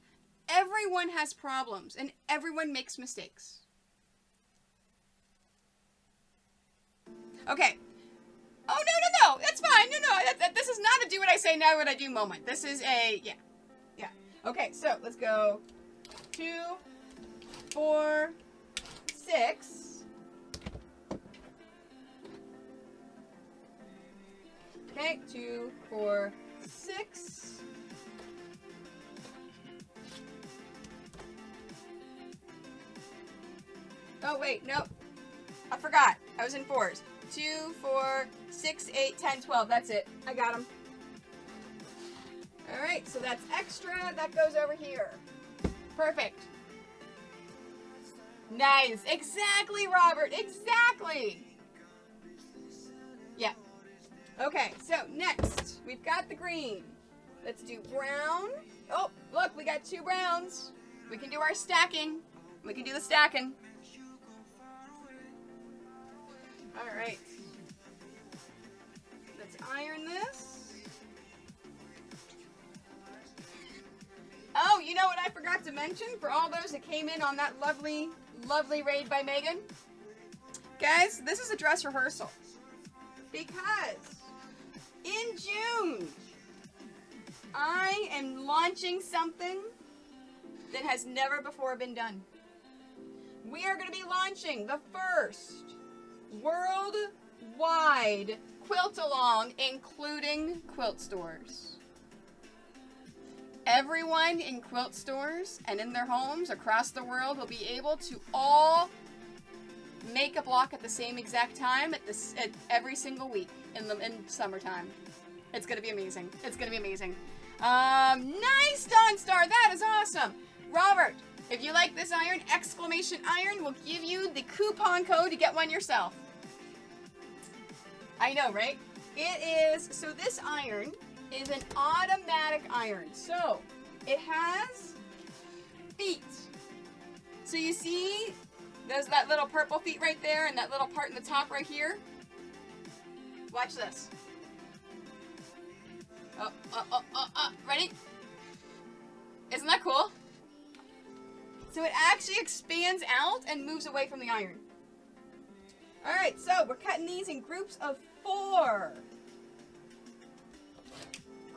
Everyone has problems. And everyone makes mistakes. Okay. Oh, no. That's fine. No. This is not a do what I say, now what I do moment. This is a, yeah. Okay, so let's go 2, 4, 6. Okay, 2, 4, 6. Oh, wait, no. I forgot. I was in 4s. 2, 4, 6, 8, 10, 12. That's it. I got them. All right, so that's extra. That goes over here. Perfect. Nice. Exactly, Robert. Exactly. Yeah. Okay, so next, we've got the green. Let's do brown. Oh, look, we got 2 browns. We can do our stacking. We can do the stacking. All right. Let's iron this. Oh, you know what I forgot to mention for all those that came in on that lovely, lovely raid by Megan? Guys, this is a dress rehearsal. Because in June, I am launching something that has never before been done. We are going to be launching the first worldwide quilt-along, including quilt stores. Everyone in quilt stores and in their homes across the world will be able to all make a block at the same exact time at every single week in summertime. It's going to be amazing. It's going to be amazing. Nice, Dawn Star. That is awesome. Robert, if you like this iron, exclamation iron will give you the coupon code to get one yourself. I know, right? It is, so this iron is an automatic iron. So it has feet. So you see there's that little purple feet right there and that little part in the top right here. Watch this. Ready? Isn't that cool? So it actually expands out and moves away from the iron. All right, so we're cutting these in groups of 4.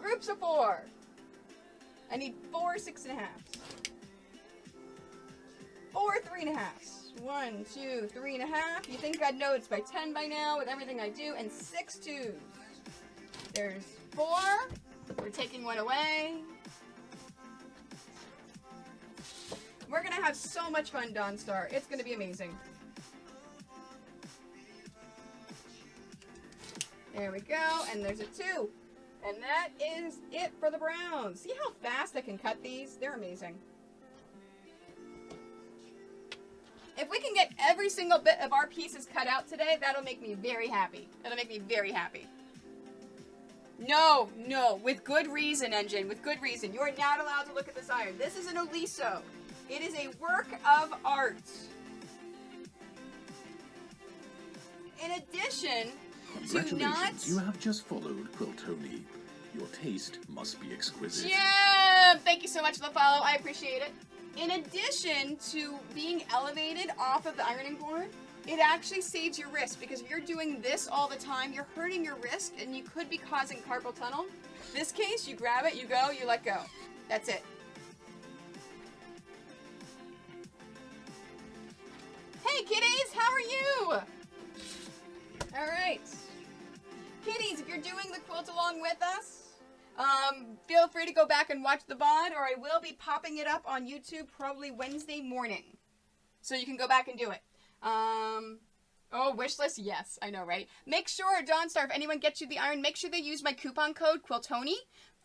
Groups of 4. I need 4 6.5. 4 3.5. 1, 2, 3.5. You think I'd know it's by 10 by now with everything I do, and 6 2s. There's 4. We're taking 1 away. We're gonna have so much fun, Dawn Star. It's gonna be amazing. There we go, and there's a 2. And that is it for the browns. See how fast I can cut these? They're amazing. If we can get every single bit of our pieces cut out today, that'll make me very happy. That'll make me very happy. No, with good reason, Engine, with good reason. You are not allowed to look at this iron. This is an Oliso. It is a work of art. In addition to not...
You have just followed Quiltoni. Your taste must be exquisite.
Yeah! Thank you so much for the follow. I appreciate it. In addition to being elevated off of the ironing board, it actually saves your wrist, because if you're doing this all the time, you're hurting your wrist and you could be causing carpal tunnel. This case, you grab it, you go, you let go. That's it. Hey kiddies, how are you? All right. Kiddies, if you're doing the quilt along with us, feel free to go back and watch the VOD, or I will be popping it up on YouTube probably Wednesday morning. So you can go back and do it. Oh, wish list? Yes, I know, right? Make sure, Dawn Star, if anyone gets you the iron, make sure they use my coupon code, Quiltoni,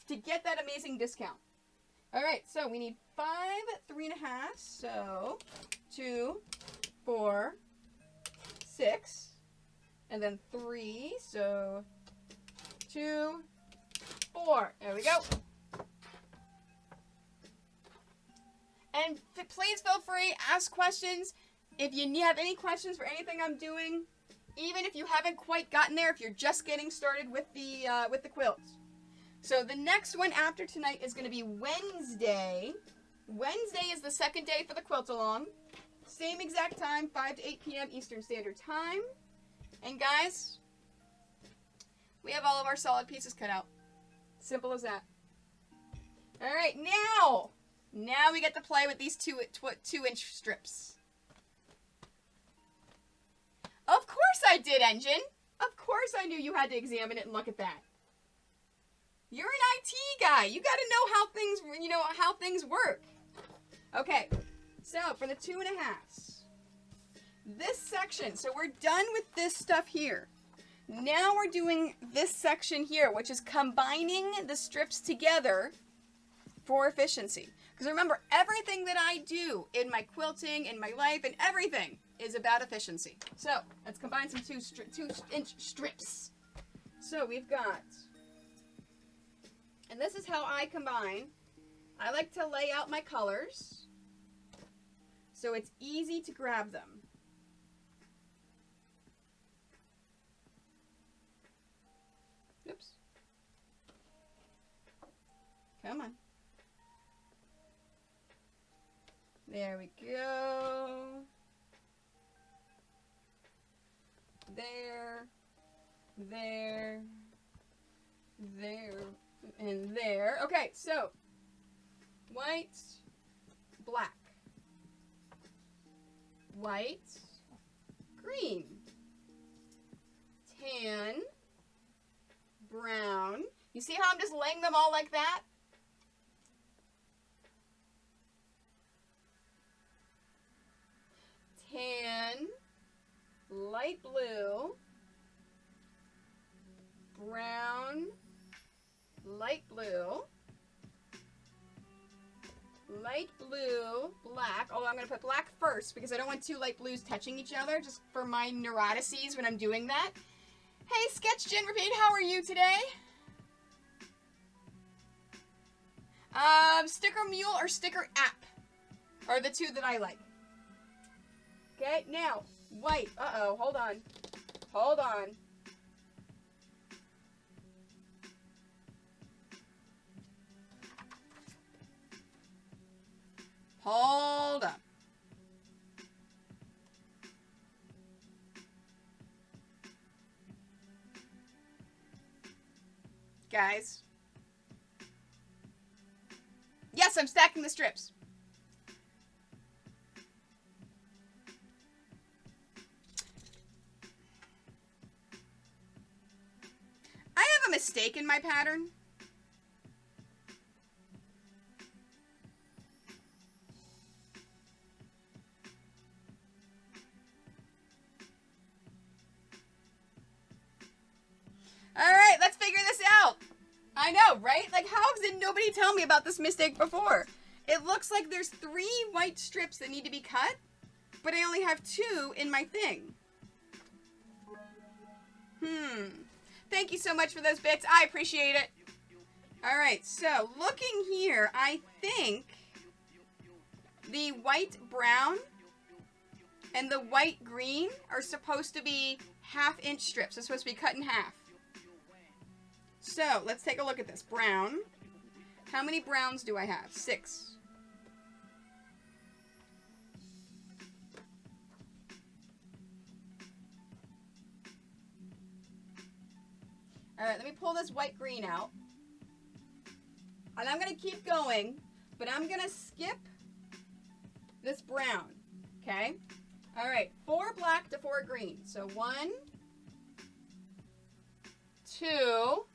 to get that amazing discount. All right, so we need 5 3.5, so 2, 4, 6, and then 3, so 2, 4. There we go. And please feel free, ask questions. If you have any questions for anything I'm doing, even if you haven't quite gotten there, if you're just getting started with the quilts. So the next one after tonight is going to be Wednesday. Wednesday is the second day for the quilt along. Same exact time, 5 to 8 p.m. Eastern Standard Time. And guys, we have all of our solid pieces cut out. Simple as that. All right, now we get to play with these 2-inch strips. Of course I did, Engine. Of course I knew you had to examine it and look at that. You're an IT guy. You got to know how things work. Okay, so for the 2.5s, this section. So we're done with this stuff here. Now we're doing this section here, which is combining the strips together for efficiency. Because remember, everything that I do in my quilting, in my life, and everything is about efficiency. So let's combine some 2-inch strips. So we've got, and this is how I combine. I like to lay out my colors so it's easy to grab them. Oops. Come on. There we go. There, there, there, and there. Okay, so white, black, white, green, tan, brown. You see how I'm just laying them all like that? Tan, light blue, brown, light blue, light blue, black. Although I'm going to put black first because I don't want two light blues touching each other, just for my neurotices when I'm doing that. Hey, Sketch Gen Repeat, how are you today? Sticker Mule or Sticker App are the two that I like. Okay, now, white. Uh-oh, hold on. Hold on. Hold up. Guys. Yes, I'm stacking the strips. I have a mistake in my pattern. All right, let's figure this out. I know, right? Like, how did nobody tell me about this mistake before? It looks like there's 3 white strips that need to be cut, but I only have 2 in my thing. Thank you so much for those bits. I appreciate it. All right, so looking here, I think the white brown and the white green are supposed to be 1/2-inch strips. They're supposed to be cut in half. So let's take a look at this. Brown. How many browns do I have? 6. All right, let me pull this white green out. And I'm going to keep going, but I'm going to skip this brown, okay? All right, 4 black to 4 green. So 1, 2.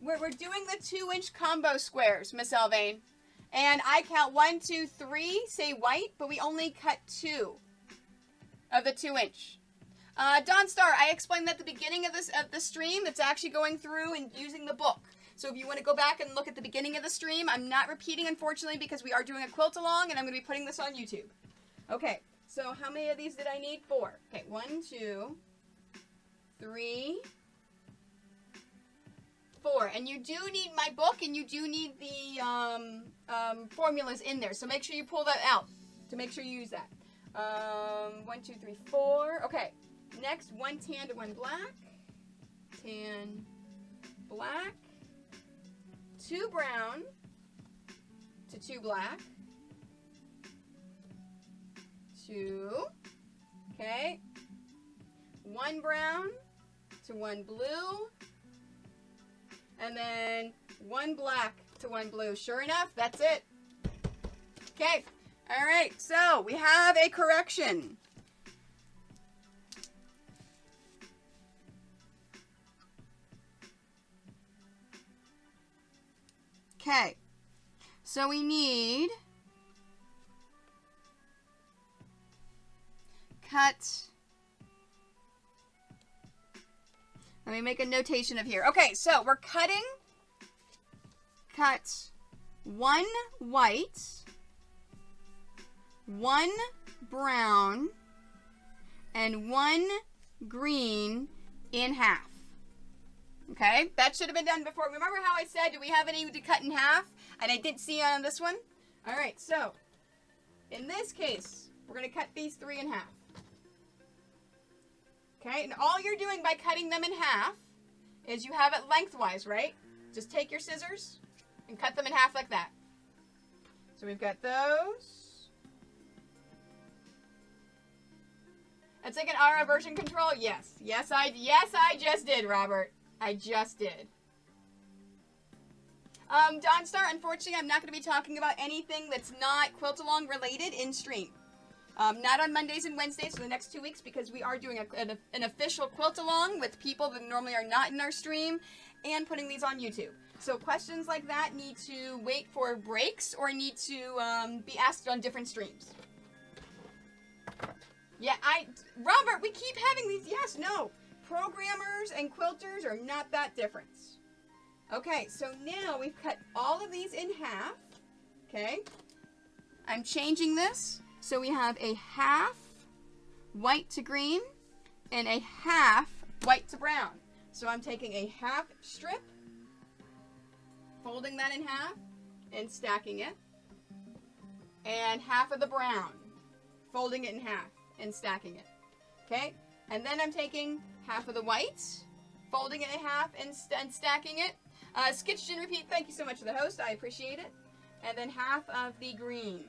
We're doing the 2-inch combo squares, Miss Elvain. And I count 1, 2, 3, say white, but we only cut 2 of the 2-inch. Dawn Star, I explained that at the beginning of the stream. It's actually going through and using the book. So if you want to go back and look at the beginning of the stream, I'm not repeating, unfortunately, because we are doing a quilt along, and I'm going to be putting this on YouTube. Okay, so how many of these did I need? 4. Okay, 1, 2, 3, 4. And you do need my book, and you do need the formulas in there. So make sure you pull that out to make sure you use that. 1, 2, 3, 4. Okay. Next, 1 tan to 1 black. Tan, black. 2 brown to 2 black. 2. Okay. 1 brown to 1 blue. And then 1 black to 1 blue. Sure enough, that's it. Okay. All right. So we have a correction. Okay, so we need cut. Let me make a notation of here. Okay, so we're cut 1 white, 1 brown, and 1 green in half. Okay, that should have been done before. Remember how I said, do we have any to cut in half? And I didn't see on this one. All right, so in this case, we're going to cut these 3 in half. Okay, and all you're doing by cutting them in half is you have it lengthwise, right? Just take your scissors and cut them in half like that. So we've got those. It's like an RF version control? Yes. Yes, I just did, Robert. I just did. Dawnstar, unfortunately, I'm not going to be talking about anything that's not Quilt-A-Long related in stream. Not on Mondays and Wednesdays for the next 2 weeks because we are doing an official Quilt-A-Long with people that normally are not in our stream and putting these on YouTube. So questions like that need to wait for breaks or need to be asked on different streams. Yeah, Robert, we keep having these, yes, no. Programmers and quilters are not that different. Okay, so now we've cut all of these in half, okay? I'm changing this, so we have a half white to green and a half white to brown. So I'm taking a half strip, folding that in half, and stacking it, and half of the brown, folding it in half, and stacking it, okay? And then I'm taking half of the white, folding it in half, and stacking it. Sketched and repeat, thank you so much for the host, I appreciate it. And then half of the green,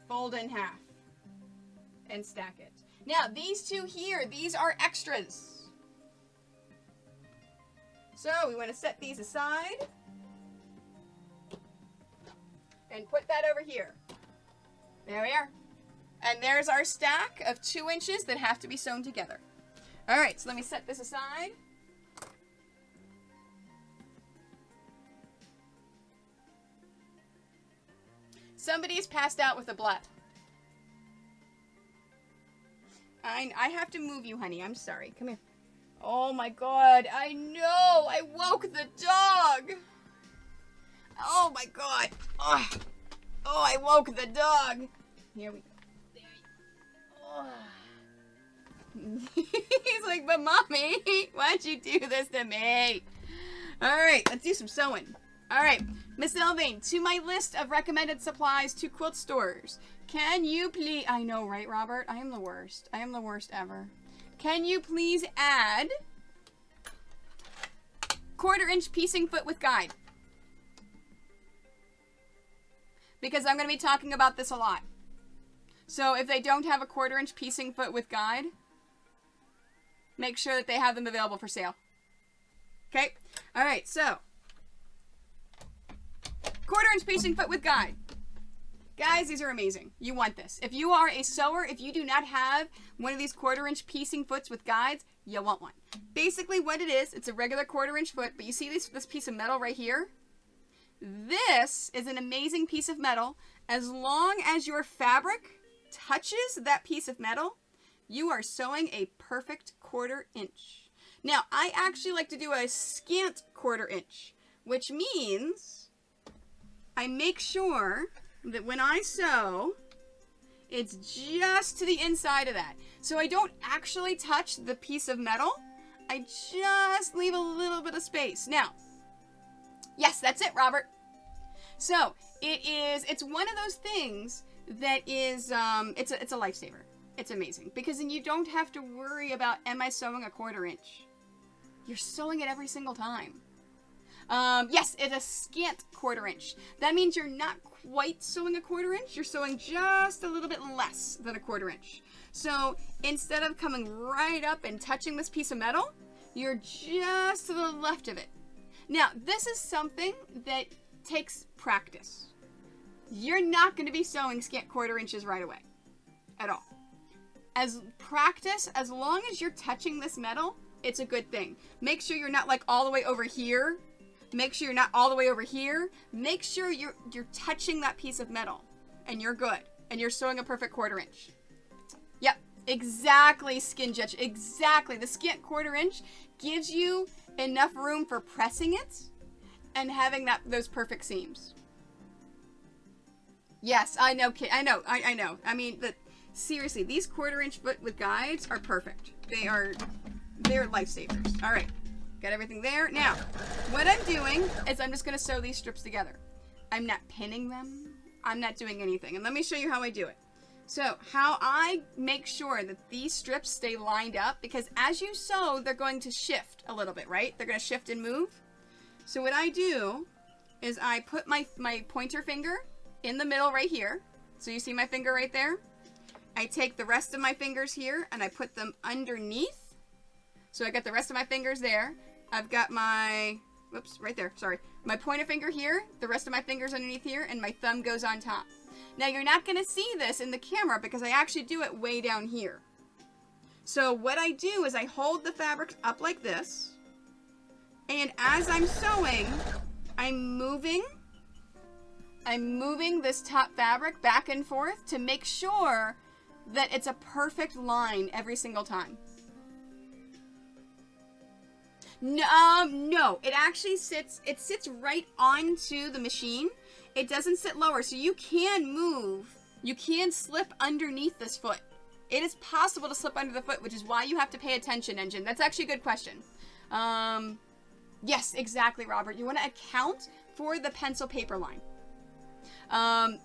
fold in half, and stack it. Now, these two here, these are extras. So, we want to set these aside, and put that over here. There we are. And there's our stack of 2 inches that have to be sewn together. All right, so let me set this aside. Somebody's passed out with a blat. I have to move you, honey. I'm sorry. Come here. Oh my God. I know. I woke the dog. Oh my God. Oh, I woke the dog. Here we go. He's like, but mommy, why'd you do this to me? All right, let's do some sewing. All right, Miss Elving, to my list of recommended supplies to quilt stores. Can you please, I know, right, Robert? I am the worst. I am the worst ever. Can you please add 1/4 inch piecing foot with guide? Because I'm going to be talking about this a lot. So if they don't have a 1/4 inch piecing foot with guide, make sure that they have them available for sale. Okay? All right, so 1/4 inch piecing foot with guide. Guys, these are amazing. You want this. If you are a sewer, if you do not have one of these 1/4 inch piecing foots with guides, you want one. Basically what it is, it's a regular 1/4 inch foot, but you see this piece of metal right here? This is an amazing piece of metal. As long as your fabric touches that piece of metal, you are sewing a perfect 1/4 inch. Now, I actually like to do a scant 1/4 inch, which means I make sure that when I sew, it's just to the inside of that. So I don't actually touch the piece of metal. I just leave a little bit of space. Now, yes, that's it, Robert. So it's one of those things that is, it's a lifesaver. It's amazing because then you don't have to worry about, am I sewing a 1/4 inch? You're sewing it every single time. Yes, it's a scant 1/4 inch. That means you're not quite sewing a 1/4 inch. You're sewing just a little bit less than a 1/4 inch. So instead of coming right up and touching this piece of metal, you're just to the left of it. Now, this is something that takes practice. You're not going to be sewing scant 1/4 inches right away. At all. As practice, as long as you're touching this metal, it's a good thing. Make sure you're not like all the way over here. Make sure you're not all the way over here. Make sure you're touching that piece of metal. And you're good. And you're sewing a perfect 1/4 inch. Yep. Exactly, Skin Judge. Exactly. The scant 1/4 inch gives you enough room for pressing it and having those perfect seams. Yes, I know, kid. I know. I mean, seriously, these 1/4 inch foot with guides are perfect. They're lifesavers. All right, got everything there. Now, what I'm doing is I'm just gonna sew these strips together. I'm not pinning them. I'm not doing anything. And let me show you how I do it. So, how I make sure that these strips stay lined up, because as you sew, they're going to shift a little bit, right? They're going to shift and move. So what I do is I put my pointer finger in the middle right here. So you see my finger right there? I take the rest of my fingers here and I put them underneath. So I got the rest of my fingers there. I've got my, whoops, right there, sorry. My pointer finger here, the rest of my fingers underneath here, and my thumb goes on top. Now you're not going to see this in the camera because I actually do it way down here. So what I do is I hold the fabric up like this, and as I'm sewing, I'm moving this top fabric back and forth to make sure that it's a perfect line every single time. No, it actually sits right onto the machine. It doesn't sit lower, so you can move, you can slip underneath this foot. It is possible to slip under the foot, which is why you have to pay attention, Engine. That's actually a good question. Yes, exactly, Robert. You want to account for the pencil paper line.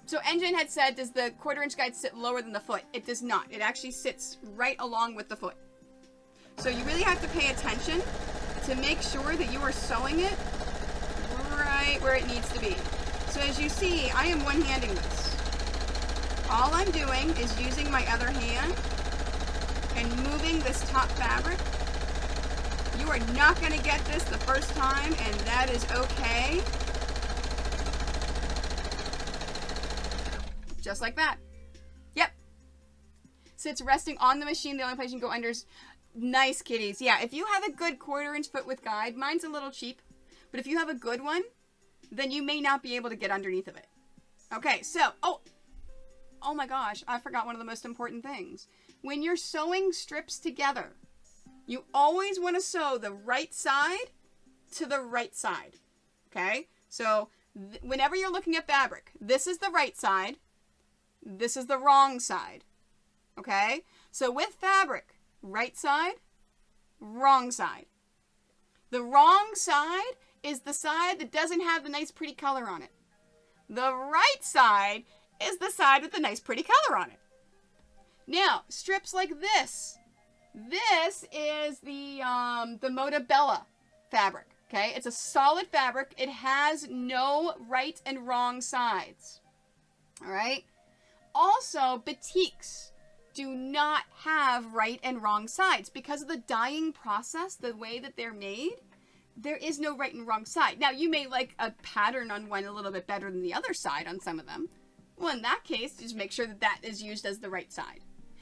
So Engine had said, does the 1/4 inch guide sit lower than the foot? It does not. It actually sits right along with the foot. So you really have to pay attention to make sure that you are sewing it right where it needs to be. So as you see, I am one-handing this. All I'm doing is using my other hand and moving this top fabric. You are not going to get this the first time, and that is okay. Just like that. Yep. Sits resting on the machine. The only place you can go under is... Nice, kitties. Yeah, if you have a good 1/4 inch foot with guide, mine's a little cheap, but if you have a good one, then you may not be able to get underneath of it. Okay, so, oh my gosh, I forgot one of the most important things. When you're sewing strips together, you always want to sew the right side to the right side. Okay? So, whenever you're looking at fabric, this is the right side, this is the wrong side. Okay? So, with fabric, right side, wrong side. The wrong side is the side that doesn't have the nice pretty color on it. The right side is the side with the nice pretty color on it. Now, strips like this. This is the Motabella fabric, okay? It's a solid fabric. It has no right and wrong sides, all right? Also, batiks do not have right and wrong sides. Because of the dyeing process, the way that they're made, there is no right and wrong side. Now, you may like a pattern on one a little bit better than the other side on some of them. Well, in that case, just make sure that that is used as the right side.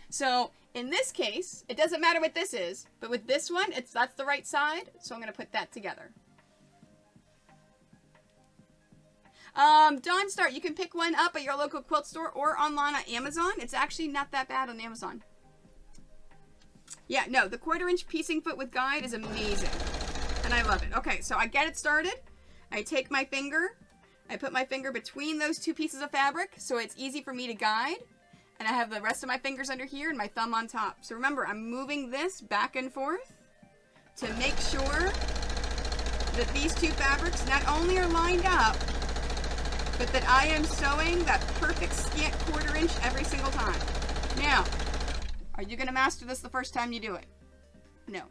So, in this case, it doesn't matter what this is, but with this one, that's the right side, so I'm going to put that together. Dawn Star, you can pick one up at your local quilt store or online on Amazon. It's actually not that bad on Amazon. Yeah, no, the 1/4 inch piecing foot with guide is amazing. And I love it. Okay, so I get it started. I take my finger. I put my finger between those two pieces of fabric so it's easy for me to guide. And I have the rest of my fingers under here and my thumb on top. So remember, I'm moving this back and forth to make sure that these two fabrics not only are lined up, but that I am sewing that perfect scant 1/4 inch every single time. Now, are you going to master this the first time you do it? No.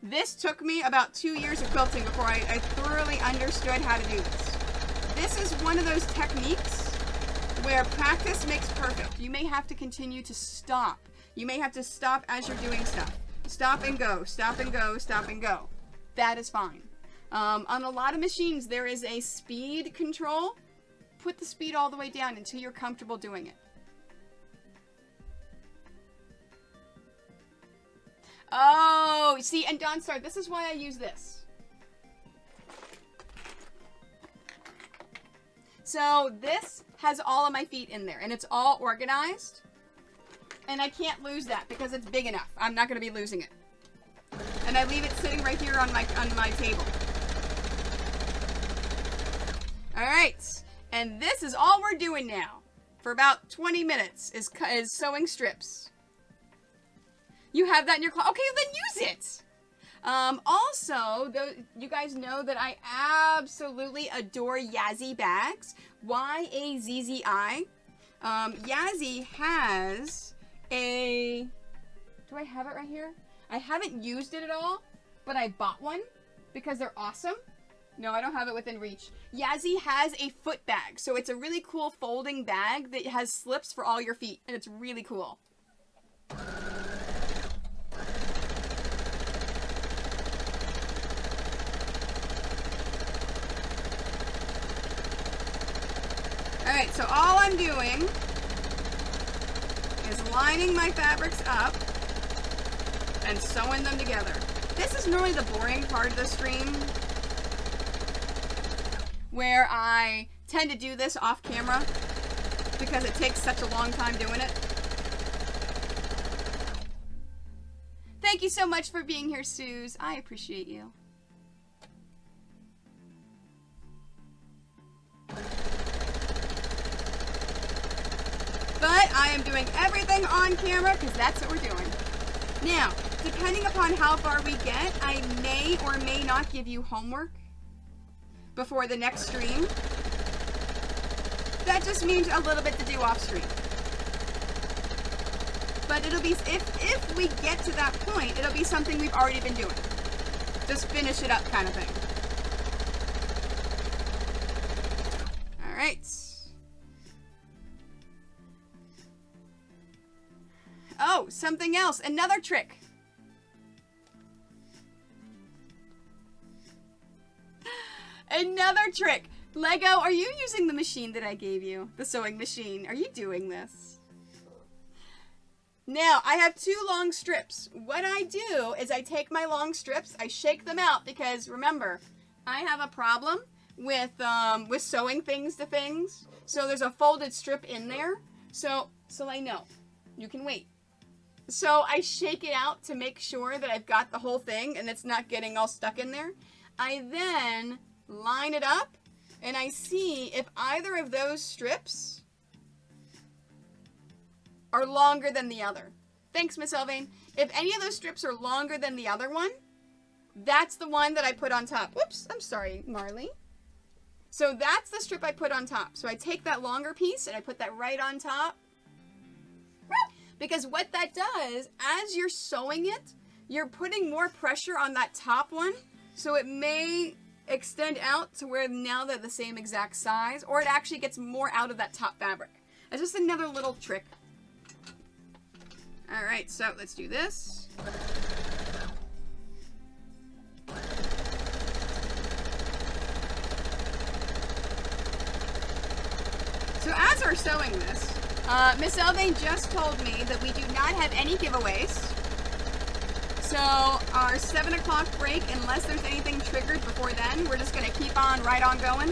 This took me about 2 years of quilting before I thoroughly understood how to do this. This is one of those techniques where practice makes perfect. You may have to continue to stop. You may have to stop as you're doing stuff. Stop and go, stop and go, stop and go. That is fine. On a lot of machines, there is a speed control. Put the speed all the way down until you're comfortable doing it. Oh, see, and Dawn Star, this is why I use this. So this has all of my feet in there, and it's all organized. And I can't lose that because it's big enough. I'm not going to be losing it. And I leave it sitting right here on my table. All right. And this is all we're doing now. For about 20 minutes is sewing strips. You have that in your closet. Okay, then use it. Also, you guys know that I absolutely adore Yazzie bags. Y-A-Z-Z-I. Yazzie has a... Do I have it right here? I haven't used it at all, but I bought one because they're awesome. No, I don't have it within reach. Yazzie has a foot bag, so it's a really cool folding bag that has slips for all your feet, and it's really cool. Alright, so all I'm doing is lining my fabrics up and sewing them together. This is normally the boring part of the stream, where I tend to do this off camera because it takes such a long time doing it. Thank you so much for being here, Suze. I appreciate you. But I am doing everything on camera because that's what we're doing. Now, depending upon how far we get, I may or may not give you homework before the next stream. That just means a little bit to do off stream. But it'll be, if we get to that point, it'll be something we've already been doing. Just finish it up kind of thing. All right. Oh, something else. Another trick. Another trick. Lego, are you using the machine that I gave you? The sewing machine. Are you doing this? Now, I have 2 long strips. What I do is I take my long strips, I shake them out because, remember, I have a problem with sewing things to things. So there's a folded strip in there. So I know. You can wait. So I shake it out to make sure that I've got the whole thing and it's not getting all stuck in there. I then line it up and I see if either of those strips are longer than the other. Thanks, Miss Elvain. If any of those strips are longer than the other one, that's the one that I put on top. Whoops, I'm sorry, Marley. So that's the strip I put on top. So I take that longer piece and I put that right on top. Because what that does, as you're sewing it, you're putting more pressure on that top one. So it may extend out to where now they're the same exact size, or it actually gets more out of that top fabric. It's just another little trick. All right, so let's do this. So as we're sewing this, Miss Elvain just told me that we do not have any giveaways. So our 7 o'clock break, unless there's anything triggered before then, we're just going to keep on right on going.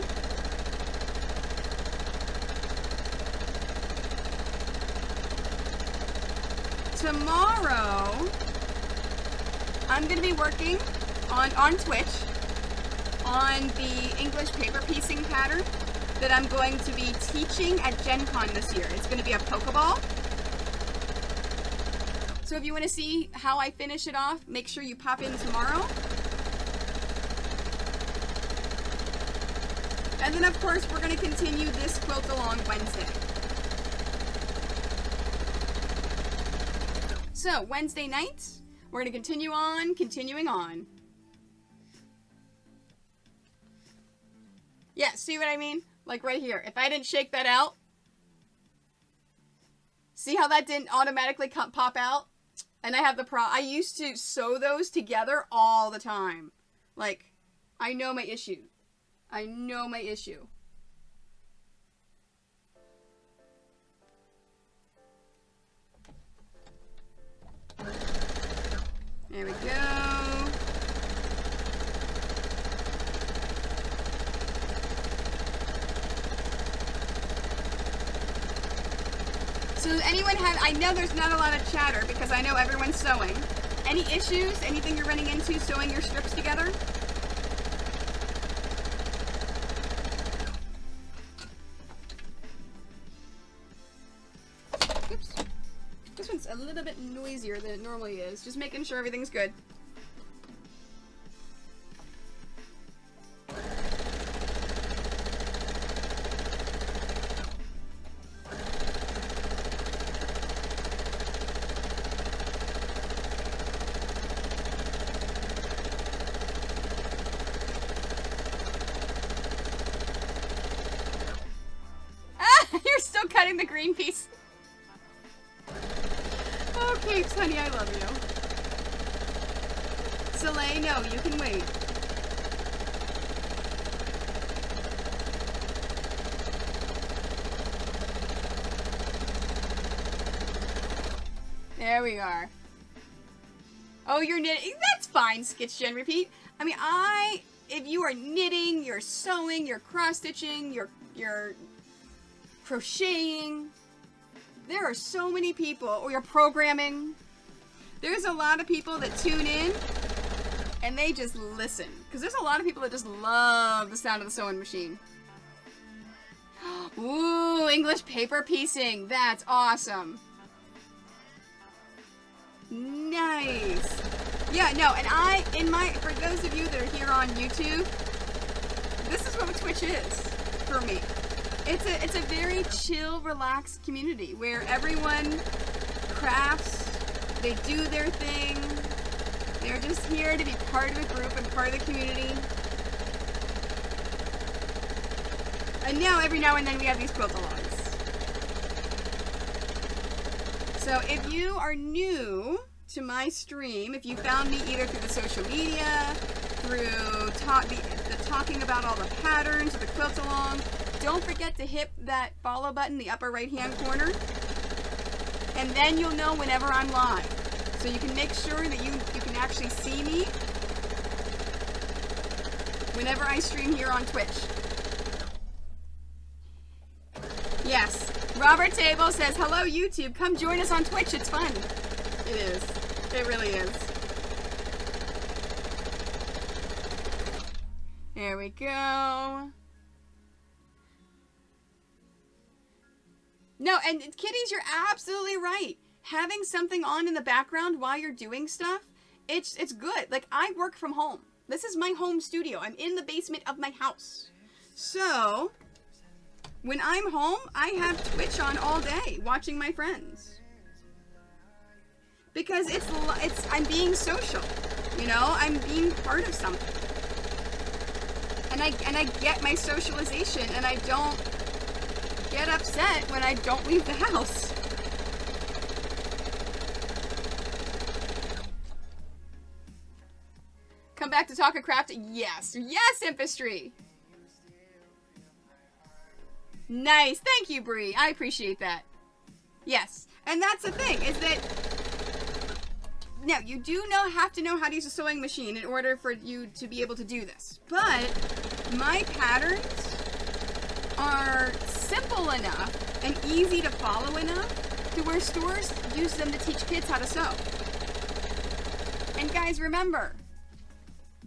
Tomorrow, I'm going to be working on Twitch on the English paper piecing pattern that I'm going to be teaching at Gen Con this year. It's going to be a Pokeball. So if you want to see how I finish it off, make sure you pop in tomorrow. And then, of course, we're going to continue this quilt along Wednesday. So, Wednesday night, we're going to continuing on. Yeah, see what I mean? Like right here. If I didn't shake that out, see how that didn't automatically pop out? And I have the I used to sew those together all the time. Like, I know my issue. I know my issue. There we go. So anyone have, I know there's not a lot of chatter because I know everyone's sewing. Any issues? Anything you're running into sewing your strips together? Oops. This one's a little bit noisier than it normally is. Just making sure everything's good. You're still cutting the green piece. Oh, Capes, honey, I love you. Soleil, no, you can wait. There we are. Oh, you're knitting. That's fine, Skitch Gen Repeat. I mean, if you are knitting, you're sewing, you're cross-stitching, you're crocheting, there are so many people, or you're programming. There's a lot of people that tune in and they just listen. Because there's a lot of people that just love the sound of the sewing machine. Ooh, English paper piecing. That's awesome. Nice. Yeah, no, and for those of you that are here on YouTube, this is what Twitch is for me. It's a very chill, relaxed community where everyone crafts, they do their thing, they're just here to be part of the group and part of the community. And now, every now and then, we have these quilt-alongs. So if you are new to my stream, if you found me either through the social media, through the talking about all the patterns, or the quilt-along, don't forget to hit that follow button in the upper right-hand corner, and then you'll know whenever I'm live. So you can make sure that you can actually see me whenever I stream here on Twitch. Yes, Robert Table says, hello YouTube, come join us on Twitch, it's fun. It is. It really is. There we go. No, and kitties, you're absolutely right. Having something on in the background while you're doing stuff, it's good. Like, I work from home. This is my home studio. I'm in the basement of my house. So, when I'm home, I have Twitch on all day, watching my friends. Because I'm being social, you know? I'm being part of something. And I get my socialization, and I don't get upset when I don't leave the house. Come back to talk of craft? Yes. Yes, Impistry! Nice. Thank you, Bree. I appreciate that. Yes. And that's the thing, is that now, you do have to know how to use a sewing machine in order for you to be able to do this. But my patterns are simple enough and easy to follow enough to where stores use them to teach kids how to sew. And guys, remember,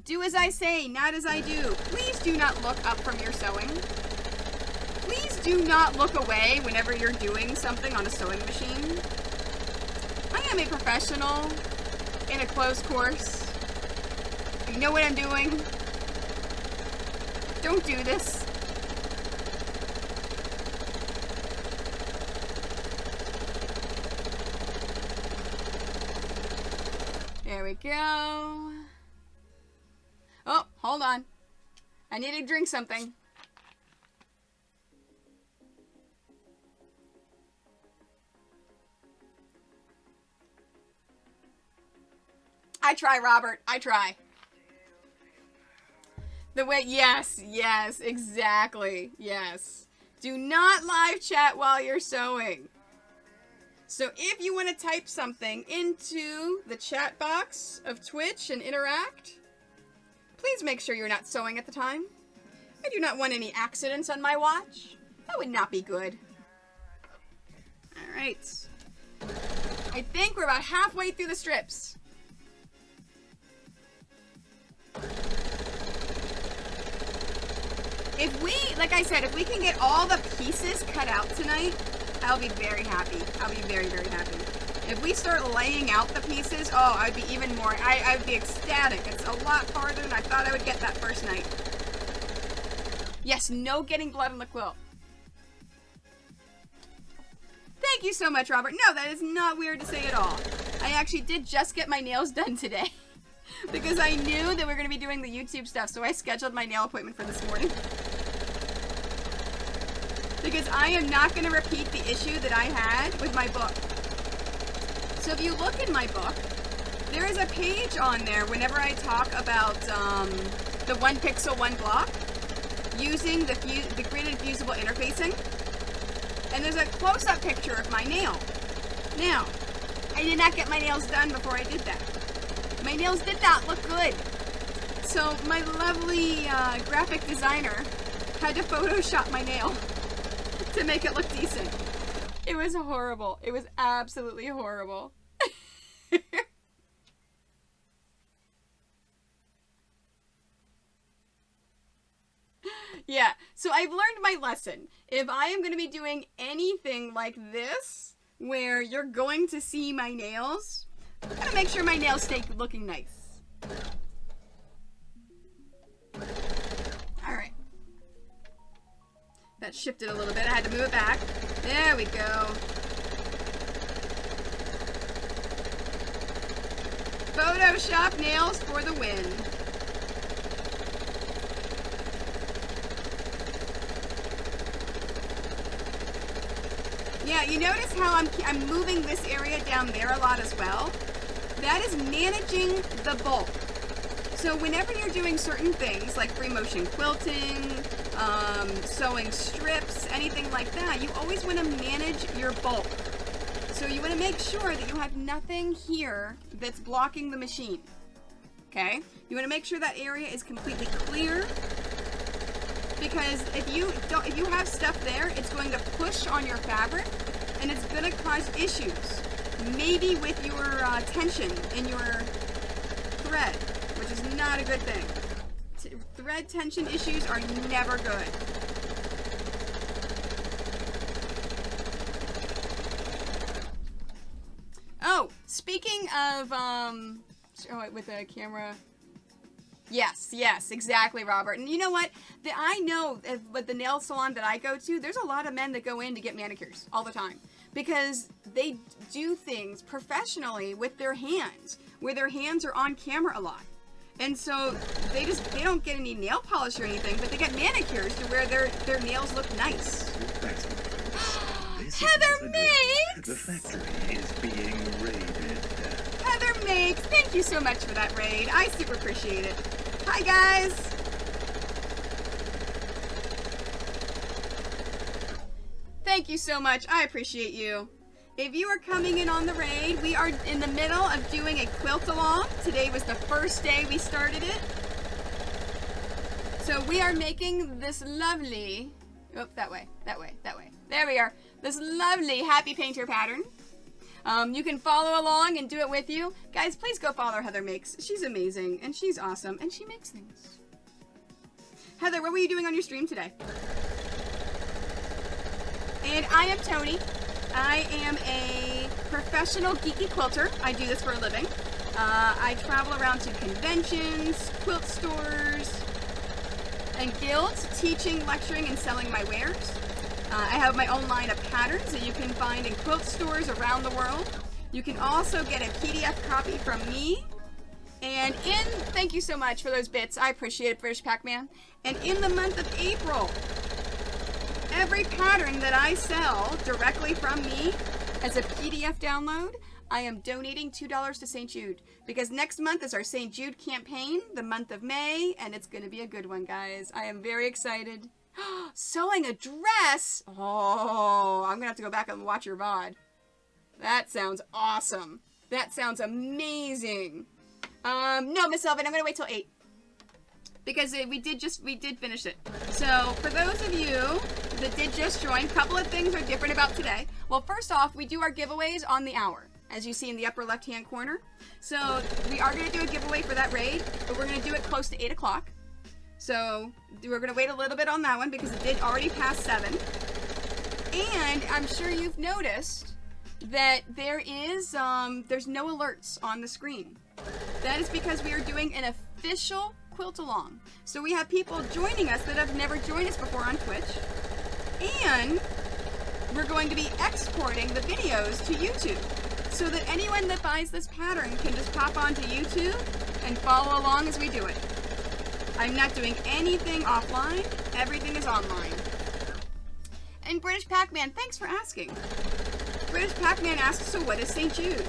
do as I say, not as I do. Please do not look up from your sewing. Please do not look away whenever you're doing something on a sewing machine. I am a professional in a closed course. You know what I'm doing. Don't do this. There we go. Oh, hold on. I need to drink something. I try, Robert. I try. The way, yes, exactly, yes. Do not live chat while you're sewing. So if you want to type something into the chat box of Twitch and interact, please make sure you're not sewing at the time. I do not want any accidents on my watch. That would not be good. All right. I think we're about halfway through the strips. If we, like I said, if we can get all the pieces cut out tonight, I'll be very happy. I'll be very, very happy. If we start laying out the pieces, oh, I'd be even more, I would be ecstatic. It's a lot harder than I thought I would get that first night. Yes, no getting blood on the quilt. Thank you so much, Robert. No, that is not weird to say at all. I actually did just get my nails done today because I knew that we were going to be doing the YouTube stuff, so I scheduled my nail appointment for this morning. Because I am not going to repeat the issue that I had with my book. So if you look in my book, there is a page on there whenever I talk about the 1 pixel 1 block using the gridded fusible interfacing. And there's a close-up picture of my nail. Now, I did not get my nails done before I did that. My nails did not look good. So my lovely graphic designer had to Photoshop my nail to make it look decent. It was horrible. It was absolutely horrible. Yeah, so I've learned my lesson. If I am going to be doing anything like this, where you're going to see my nails, I'm going to make sure my nails stay looking nice. Alright. That shifted a little bit. I had to move it back. There we go. Photoshop nails for the win. Yeah, you notice how I'm moving this area down there a lot as well? That is managing the bulk. So whenever you're doing certain things like free motion quilting, sewing strips, anything like that, you always want to manage your bulk. So you want to make sure that you have nothing here that's blocking the machine. Okay? You want to make sure that area is completely clear. Because if you have stuff there, it's going to push on your fabric and it's going to cause issues. Maybe with your tension in your thread, which is not a good thing. Thread tension issues are never good. Oh, speaking of, show it with the camera. Yes, exactly, Robert. And you know what? I know with the nail salon that I go to, there's a lot of men that go in to get manicures all the time because they do things professionally with their hands, where their hands are on camera a lot. And so they don't get any nail polish or anything, but they get manicures to where their nails look nice. Heather Makes!
The factory is being raided.
Heather Makes, thank you so much for that raid. I super appreciate it. Hi, guys! Thank you so much. I appreciate you. If you are coming in on the raid, we are in the middle of doing a quilt along. Today was the first day we started it. So we are making this lovely... Oh, that way. There we are. This lovely Happy Painter pattern. You can follow along and do it with you. Guys, please go follow Heather Makes. She's amazing, and she's awesome, and she makes things. Heather, what were you doing on your stream today? And I am Tony. I am a professional geeky quilter. I do this for a living. I travel around to conventions, quilt stores, and guilds, teaching, lecturing, and selling my wares. I have my own line of patterns that you can find in quilt stores around the world. You can also get a PDF copy from me. And thank you so much for those bits. I appreciate it, British Pac-Man. And in the month of April, every pattern that I sell directly from me as a PDF download, I am donating $2 to St. Jude. Because next month is our St. Jude campaign, the month of May, and it's going to be a good one, guys. I am very excited. Sewing a dress? Oh, I'm going to have to go back and watch your VOD. That sounds awesome. That sounds amazing. No, Miss Elvin, I'm going to wait till 8. because we did finish it. So for those of you that did just join, a couple of things are different about today. Well, first off, we do our giveaways on the hour, as you see in the upper left-hand corner. So we are going to do a giveaway for that raid, but we're going to do it close to 8 o'clock. So we're going to wait a little bit on that one because it did already pass 7. And I'm sure you've noticed that there's no alerts on the screen. That is because we are doing an official quilt along. So we have people joining us that have never joined us before on Twitch. And we're going to be exporting the videos to YouTube so that anyone that buys this pattern can just pop onto YouTube and follow along as we do it. I'm not doing anything offline. Everything is online. And British Pac-Man, thanks for asking. British Pac-Man asks, so what is St. Jude?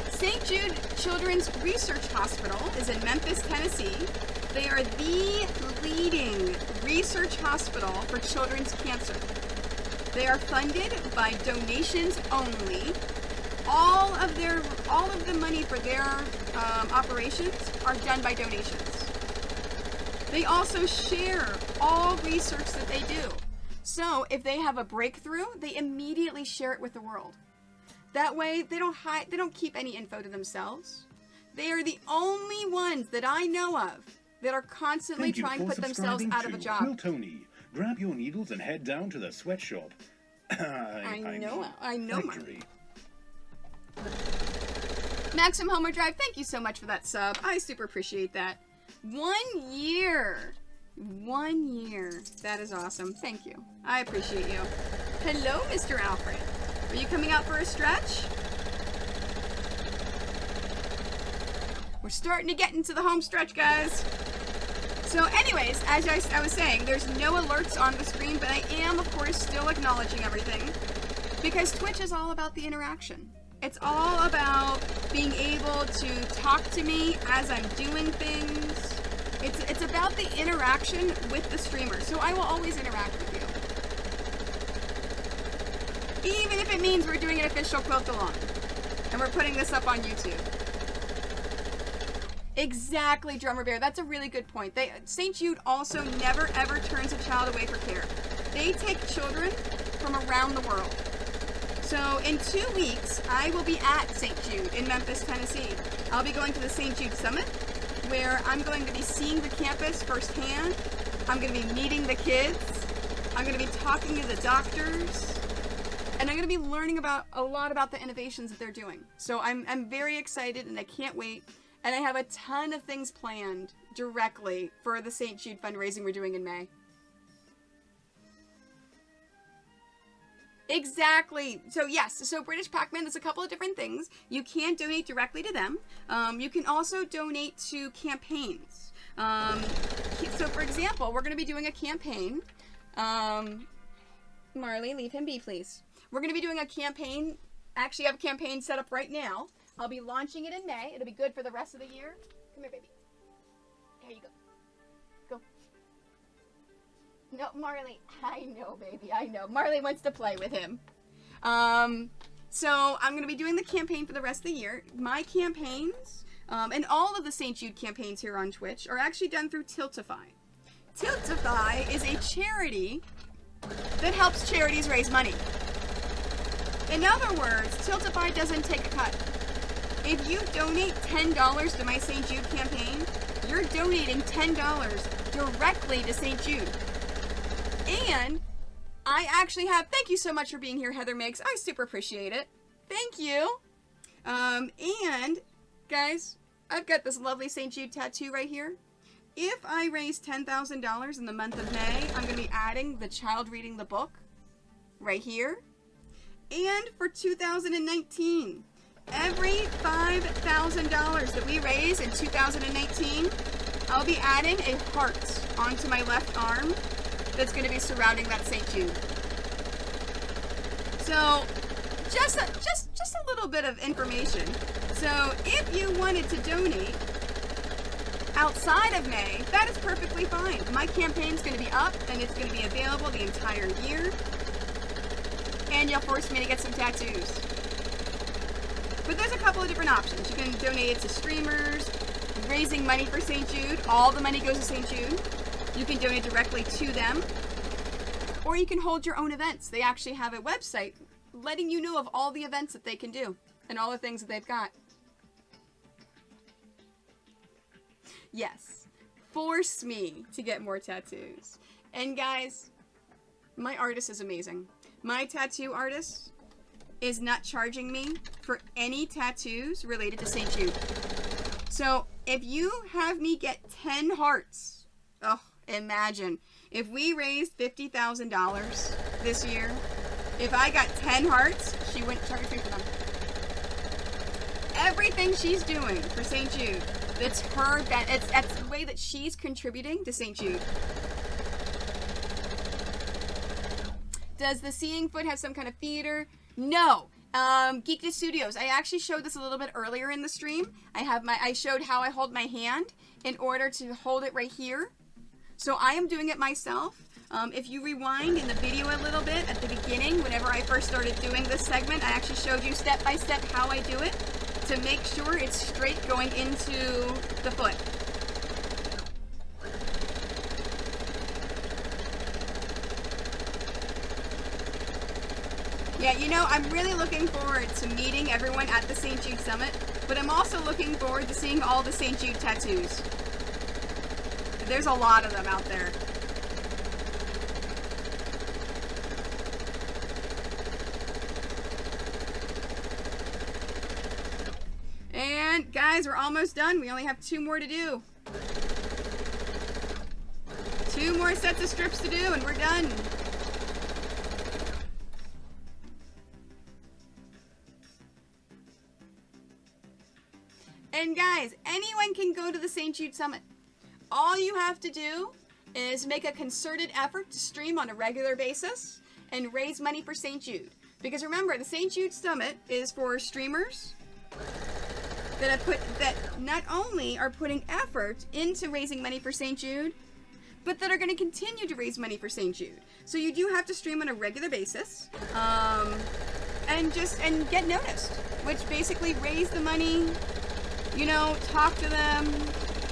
St. Jude Children's Research Hospital is in Memphis, Tennessee. They are the leading research hospital for children's cancer. They are funded by donations only. All of the money for their operations are done by donations. They also share all research that they do. So if they have a breakthrough, they immediately share it with the world. That way, they don't keep any info to themselves. They are the only ones that I know of that are constantly trying to put themselves out of a job.
Quiltoni. Grab your needles and head down to the sweatshop. I know,
Mark. Maximum Homer Drive, thank you so much for that sub. I super appreciate that. 1 year. 1 year. That is awesome. Thank you. I appreciate you. Hello, Mr. Alfred. Are you coming out for a stretch? We're starting to get into the home stretch, guys. So anyways, as I was saying, there's no alerts on the screen, but I am, of course, still acknowledging everything because Twitch is all about the interaction. It's all about being able to talk to me as I'm doing things. It's about the interaction with the streamer, so I will always interact with you. Even if it means we're doing an official quilt along, and we're putting this up on YouTube. Exactly, Drummer Bear. That's a really good point. St. Jude also never ever turns a child away for care. They take children from around the world. So in 2 weeks, I will be at St. Jude in Memphis, Tennessee. I'll be going to the St. Jude Summit, where I'm going to be seeing the campus firsthand. I'm going to be meeting the kids. I'm going to be talking to the doctors. And I'm going to be learning a lot about the innovations that they're doing. So I'm very excited and I can't wait. And I have a ton of things planned directly for the St. Jude fundraising we're doing in May. Exactly. So yes, so British Pac-Man, there's a couple of different things. You can donate directly to them. You can also donate to campaigns. So for example, we're going to be doing a campaign. Marley, leave him be, please. We're going to be doing a campaign. Actually, I have a campaign set up right now. I'll be launching it in May. It'll be good for the rest of the year. Come here, baby. Here you go. Go. No, Marley. I know, baby. I know. Marley wants to play with him. So I'm going to be doing the campaign for the rest of the year. My campaigns, and all of the St. Jude campaigns here on Twitch, are actually done through Tiltify. Tiltify is a charity that helps charities raise money. In other words, Tiltify doesn't take a cut. If you donate $10 to my St. Jude campaign, you're donating $10 directly to St. Jude. And I actually have, thank you so much for being here, Heather Miggs. I super appreciate it. Thank you. And guys, I've got this lovely St. Jude tattoo right here. If I raise $10,000 in the month of May, I'm going to be adding the child reading the book right here. And for 2019, every $5,000 that we raise in 2019, I'll be adding a heart onto my left arm that's going to be surrounding that St. Jude. So, just a little bit of information. So, if you wanted to donate outside of May, that is perfectly fine. My campaign's going to be up and it's going to be available the entire year. And you'll force me to get some tattoos. But there's a couple of different options. You can donate it to streamers, raising money for St. Jude. All the money goes to St. Jude. You can donate directly to them. Or you can hold your own events. They actually have a website letting you know of all the events that they can do and all the things that they've got. Yes. Force me to get more tattoos. And guys, my artist is amazing. My tattoo artist is not charging me for any tattoos related to St. Jude. So if you have me get 10 hearts, oh, imagine if we raised $50,000 this year. If I got 10 hearts, she wouldn't charge me for them. Everything she's doing for St. Jude, that's her, that's the way that she's contributing to St. Jude. Does the Seeing Foot have some kind of theater? No. Geeked Studios. I actually showed this a little bit earlier in the stream. I showed how I hold my hand in order to hold it right here. So I am doing it myself. If you rewind in the video a little bit at the beginning, whenever I first started doing this segment, I actually showed you step by step how I do it to make sure it's straight going into the foot. Yeah, you know, I'm really looking forward to meeting everyone at the St. Jude Summit, but I'm also looking forward to seeing all the St. Jude tattoos. There's a lot of them out there. And guys, we're almost done. We only have 2 more to do. 2 more sets of strips to do and we're done. And guys, anyone can go to the St. Jude Summit. All you have to do is make a concerted effort to stream on a regular basis and raise money for St. Jude. Because remember, the St. Jude Summit is for streamers that not only are putting effort into raising money for St. Jude, but that are going to continue to raise money for St. Jude. So you do have to stream on a regular basis, and get noticed, which basically raise the money. You know, talk to them,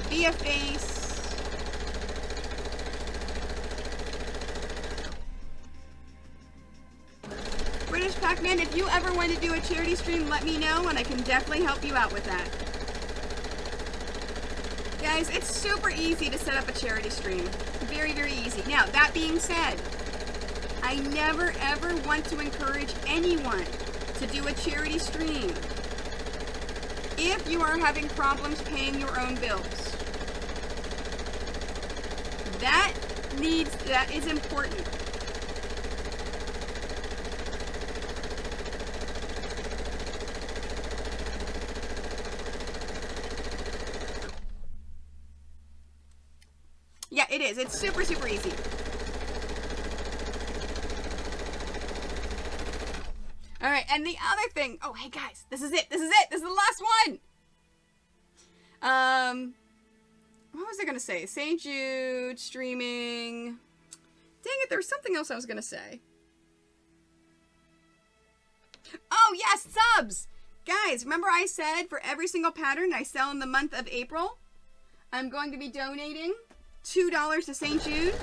be a face. British Pac-Man, if you ever want to do a charity stream, let me know and I can definitely help you out with that. Guys, it's super easy to set up a charity stream. Very, very easy. Now, that being said, I never ever want to encourage anyone to do a charity stream if you are having problems paying your own bills. That is important. Yeah, it is. It's super, super easy. All right, and the other thing, oh, hey guys, this is it, this is the last one. What was I gonna say? St. Jude, streaming. Dang it, there was something else I was gonna say. Oh, yes, subs! Guys, remember I said for every single pattern I sell in the month of April, I'm going to be donating $2 to St. Jude.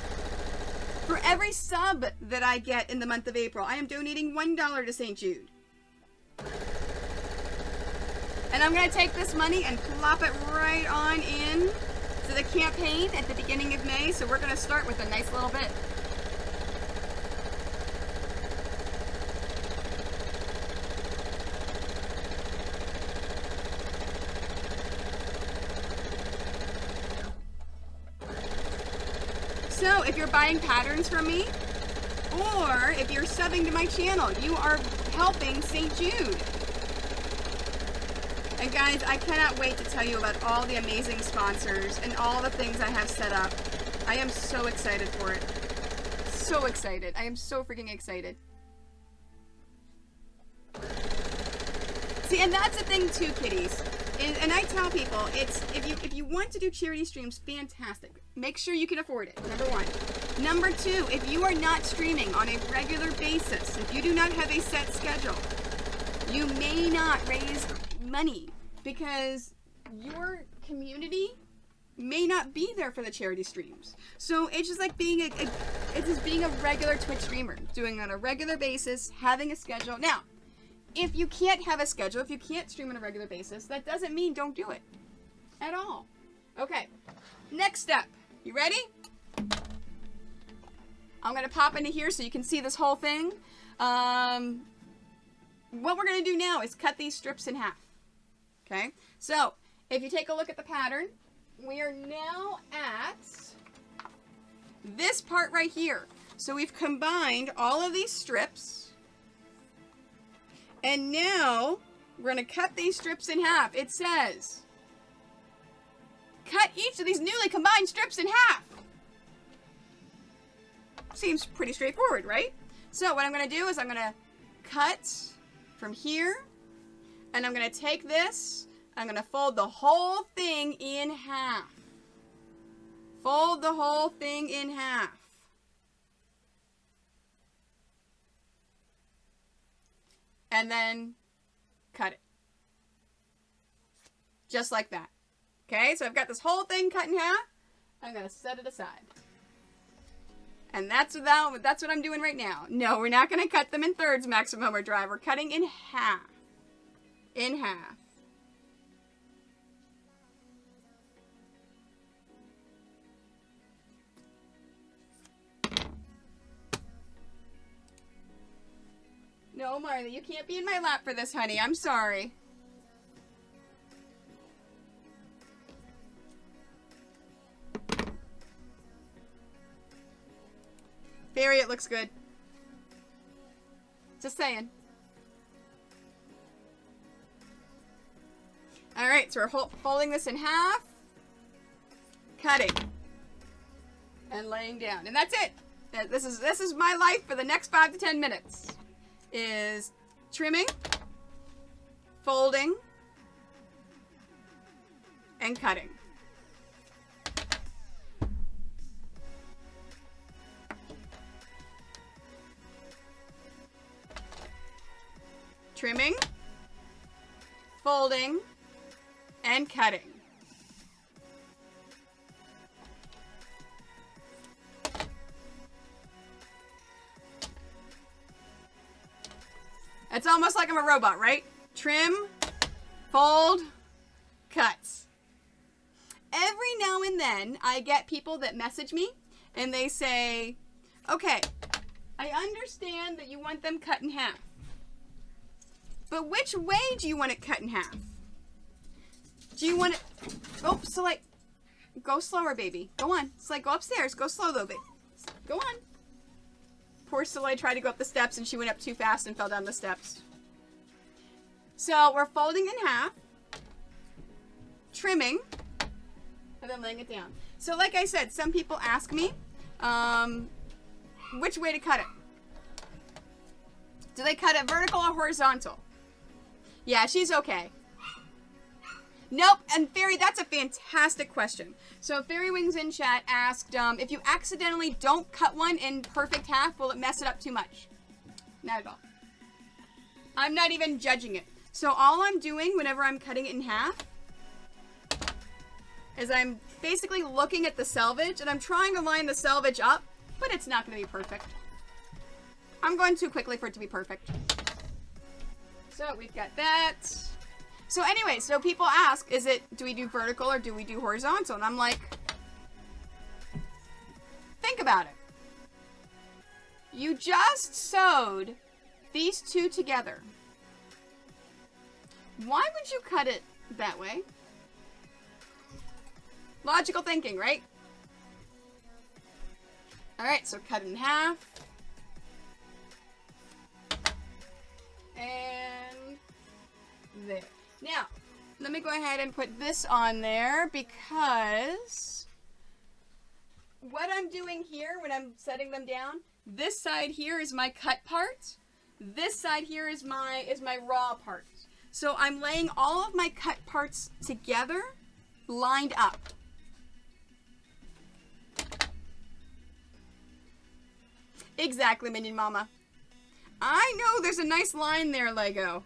For every sub that I get in the month of April, I am donating $1 to St. Jude. And I'm going to take this money and plop it right on in to the campaign at the beginning of May. So we're going to start with a nice little bit. So if you're buying patterns from me, or if you're subbing to my channel, you are helping St. Jude. And guys, I cannot wait to tell you about all the amazing sponsors and all the things I have set up. I am so excited for it. So excited. I am so freaking excited. See, and that's the thing too, kiddies. And I tell people, it's if you want to do charity streams, fantastic. Make sure you can afford it, number one. Number two, if you are not streaming on a regular basis, if you do not have a set schedule, you may not raise money because your community not be there for the charity streams. So it's just like being it's just being a regular Twitch streamer, doing it on a regular basis, having a schedule. Now, if you can't have a schedule, if you can't stream on a regular basis, that doesn't mean don't do it at all. Okay, next step. You ready? I'm going to pop into here so you can see this whole thing. What we're going to do now is cut these strips in half. Okay, so if you take a look at the pattern, we are now at this part right here. So we've combined all of these strips. And now we're going to cut these strips in half. It says, cut each of these newly combined strips in half. Seems pretty straightforward, right? So what I'm going to do is I'm going to cut from here, and I'm going to take this, I'm going to fold the whole thing in half. Fold the whole thing in half. And then cut it. Just like that. Okay, so I've got this whole thing cut in half. I'm going to set it aside. And that's what I'm doing right now. No, we're not going to cut them in thirds, maximum overdrive. We're cutting in half. In half. No, Marley, you can't be in my lap for this, honey. I'm sorry. Fairy, it looks good. Just saying. Alright, so we're folding this in half, cutting, and laying down. And that's it. This is my life for the next 5 to 10 minutes. Is trimming, folding, and cutting. Trimming, folding, and cutting. It's almost like I'm a robot, right? Trim, fold, cuts. Every now and then, I get people that message me, and they say, okay, I understand that you want them cut in half. But which way do you want it cut in half? Do you want it... Oh, so like... Go slower, baby. Go on. It's like, go upstairs. Go slow, though, baby. Go on. Poor Soleil tried to go up the steps, and she went up too fast and fell down the steps. So, we're folding in half. Trimming. And then laying it down. So, like I said, some people ask me, which way to cut it. Do they cut it vertical or horizontal? Yeah, she's okay. Nope, and Fairy, that's a fantastic question. So Fairy Wings in chat asked, if you accidentally don't cut one in perfect half, will it mess it up too much? Not at all. I'm not even judging it. So all I'm doing whenever I'm cutting it in half is I'm basically looking at the selvage, and I'm trying to line the selvage up, but it's not going to be perfect. I'm going too quickly for it to be perfect. So we've got that. So anyway, so people ask, do we do vertical or do we do horizontal? And I'm like, think about it. You just sewed these two together. Why would you cut it that way? Logical thinking, right? Alright, so cut it in half. And there. Now, let me go ahead and put this on there because what I'm doing here when I'm setting them down, this side here is my cut part. This side here is my raw part. So I'm laying all of my cut parts together, lined up. Exactly, Minion Mama. I know there's a nice line there, Lego.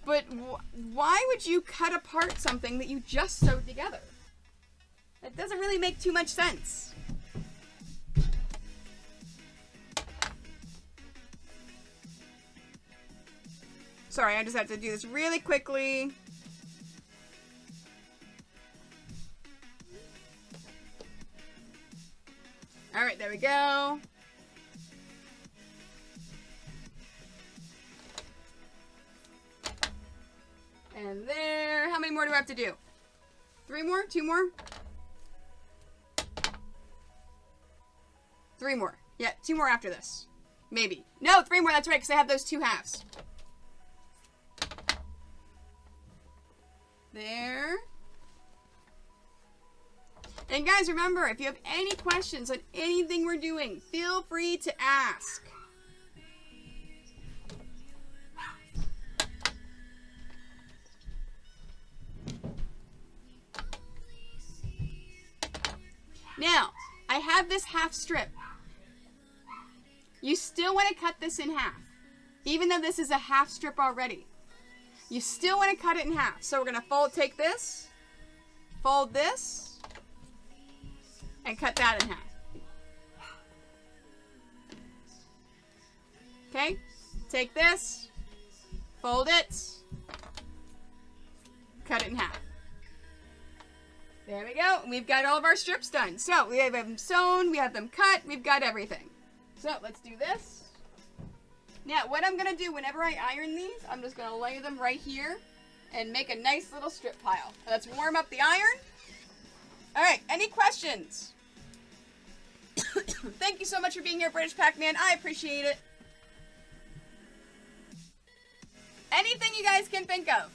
But why would you cut apart something that you just sewed together? That doesn't really make too much sense. Sorry, I just have to do this really quickly. All right, there we go. And there. How many more do I have to do? 3 more? 2 more? 3 more. Yeah, 2 more after this. Maybe. No, 3 more. That's right, because I have those 2 halves. There. And guys, remember, if you have any questions on anything we're doing, feel free to ask. Now, I have this half strip. You still want to cut this in half, even though this is a half strip already. You still want to cut it in half. So we're going to take this, fold this, and cut that in half. Okay? Take this, fold it, cut it in half. There we go. We've got all of our strips done. So we have them sewn, we have them cut, we've got everything. So let's do this. Now what I'm going to do whenever I iron these, I'm just going to lay them right here and make a nice little strip pile. Let's warm up the iron. All right, any questions? Thank you so much for being here, British Pac-Man. I appreciate it. Anything you guys can think of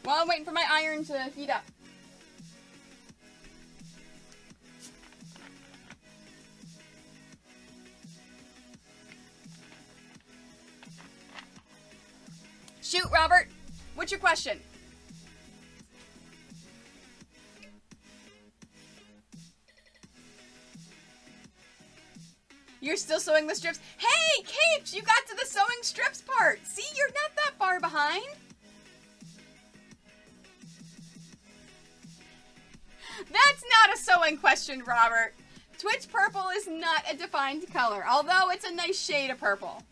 while I'm waiting for my iron to heat up. Shoot, Robert. What's your question? You're still sewing the strips? Hey, Capes, you got to the sewing strips part. See, you're not that far behind. That's not a sewing question, Robert. Twitch purple is not a defined color, although it's a nice shade of purple.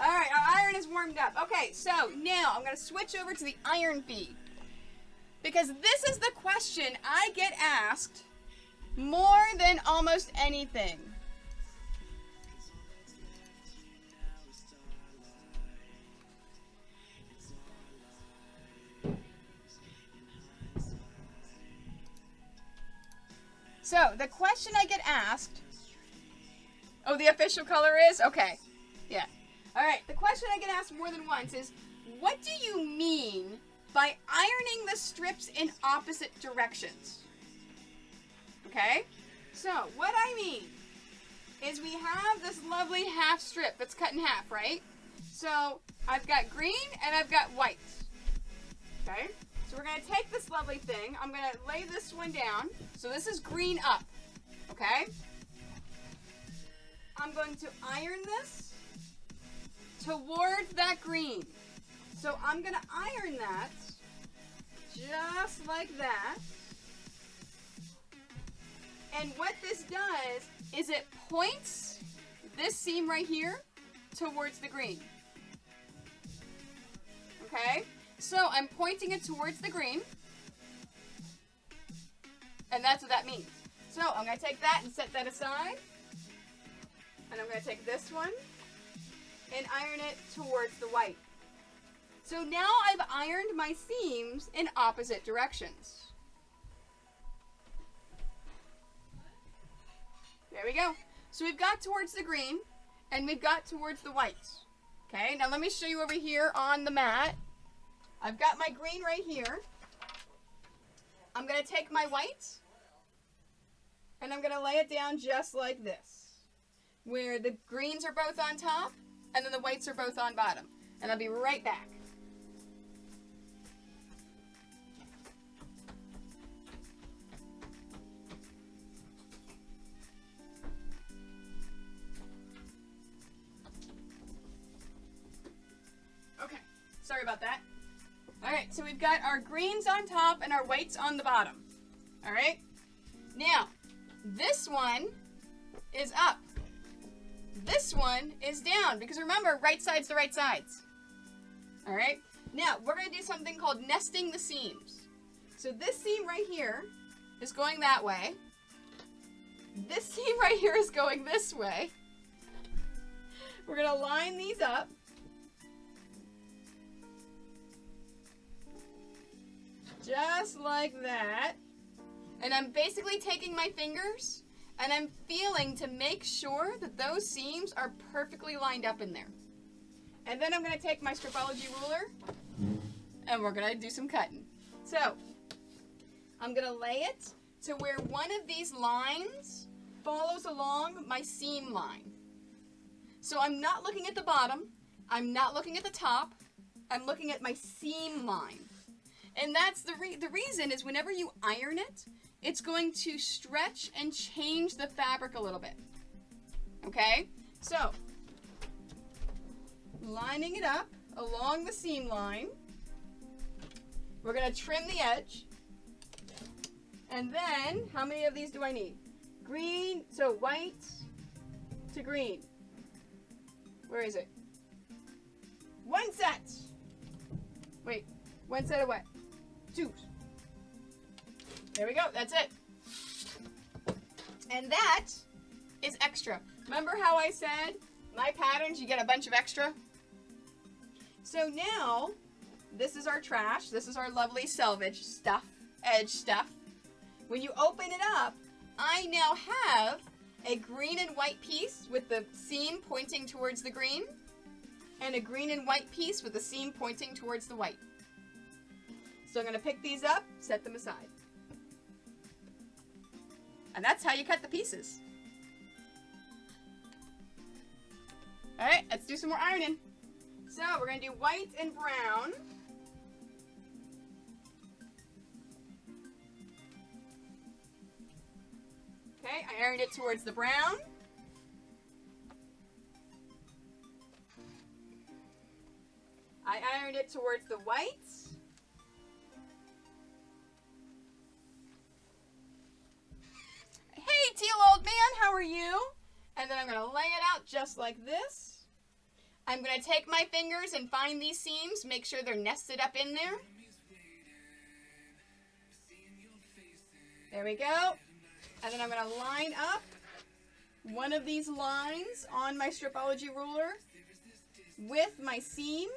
All right, our iron is warmed up. Okay, so now I'm going to switch over to the iron feed, because this is the question I get asked more than almost anything. So, the question I get asked... Oh, the official color is? Okay. Yeah. Alright, the question I get asked more than once is, what do you mean by ironing the strips in opposite directions? Okay? So, what I mean is we have this lovely half strip that's cut in half, right? So, I've got green and I've got white. Okay? So we're going to take this lovely thing. I'm going to lay this one down. So this is green up. Okay? I'm going to iron this towards that green. So I'm going to iron that just like that. And what this does is it points this seam right here towards the green. Okay? So I'm pointing it towards the green. And that's what that means. So I'm going to take that and set that aside. And I'm going to take this one and iron it towards the white. So now I've ironed my seams in opposite directions. There we go. So we've got towards the green and we've got towards the white. Okay, now let me show you over here on the mat. I've got my green right here. I'm going to take my white and I'm going to lay it down just like this, where the greens are both on top and then the whites are both on bottom. And I'll be right back. Okay, sorry about that. Alright, so we've got our greens on top and our whites on the bottom. All right? Now, this one is up. This one is down, because remember, right side's the right sides. All right? Now, we're going to do something called nesting the seams. So this seam right here is going that way. This seam right here is going this way. We're going to line these up. Just like that. And I'm basically taking my fingers and I'm feeling to make sure that those seams are perfectly lined up in there. And then I'm going to take my stripology ruler and we're going to do some cutting. So, I'm going to lay it to where one of these lines follows along my seam line. So I'm not looking at the bottom, I'm not looking at the top, I'm looking at my seam line. And that's the reason is whenever you iron it, it's going to stretch and change the fabric a little bit. Okay? So, lining it up along the seam line. We're going to trim the edge. And then, how many of these do I need? Green, so white to green. Where is it? One set. Wait, one set of what? Two. There we go, that's it. And that is extra. Remember how I said my patterns, you get a bunch of extra? So now, this is our trash. This is our lovely selvage stuff, edge stuff. When you open it up, I now have a green and white piece with the seam pointing towards the green, and a green and white piece with the seam pointing towards the white. So I'm going to pick these up, set them aside. And that's how you cut the pieces. Alright, let's do some more ironing. So we're going to do white and brown. Okay, I ironed it towards the brown. I ironed it towards the white. Hey, teal old man, how are you? And then I'm going to lay it out just like this. I'm going to take my fingers and find these seams, make sure they're nested up in there. There we go. And then I'm going to line up one of these lines on my stripology ruler with my seam.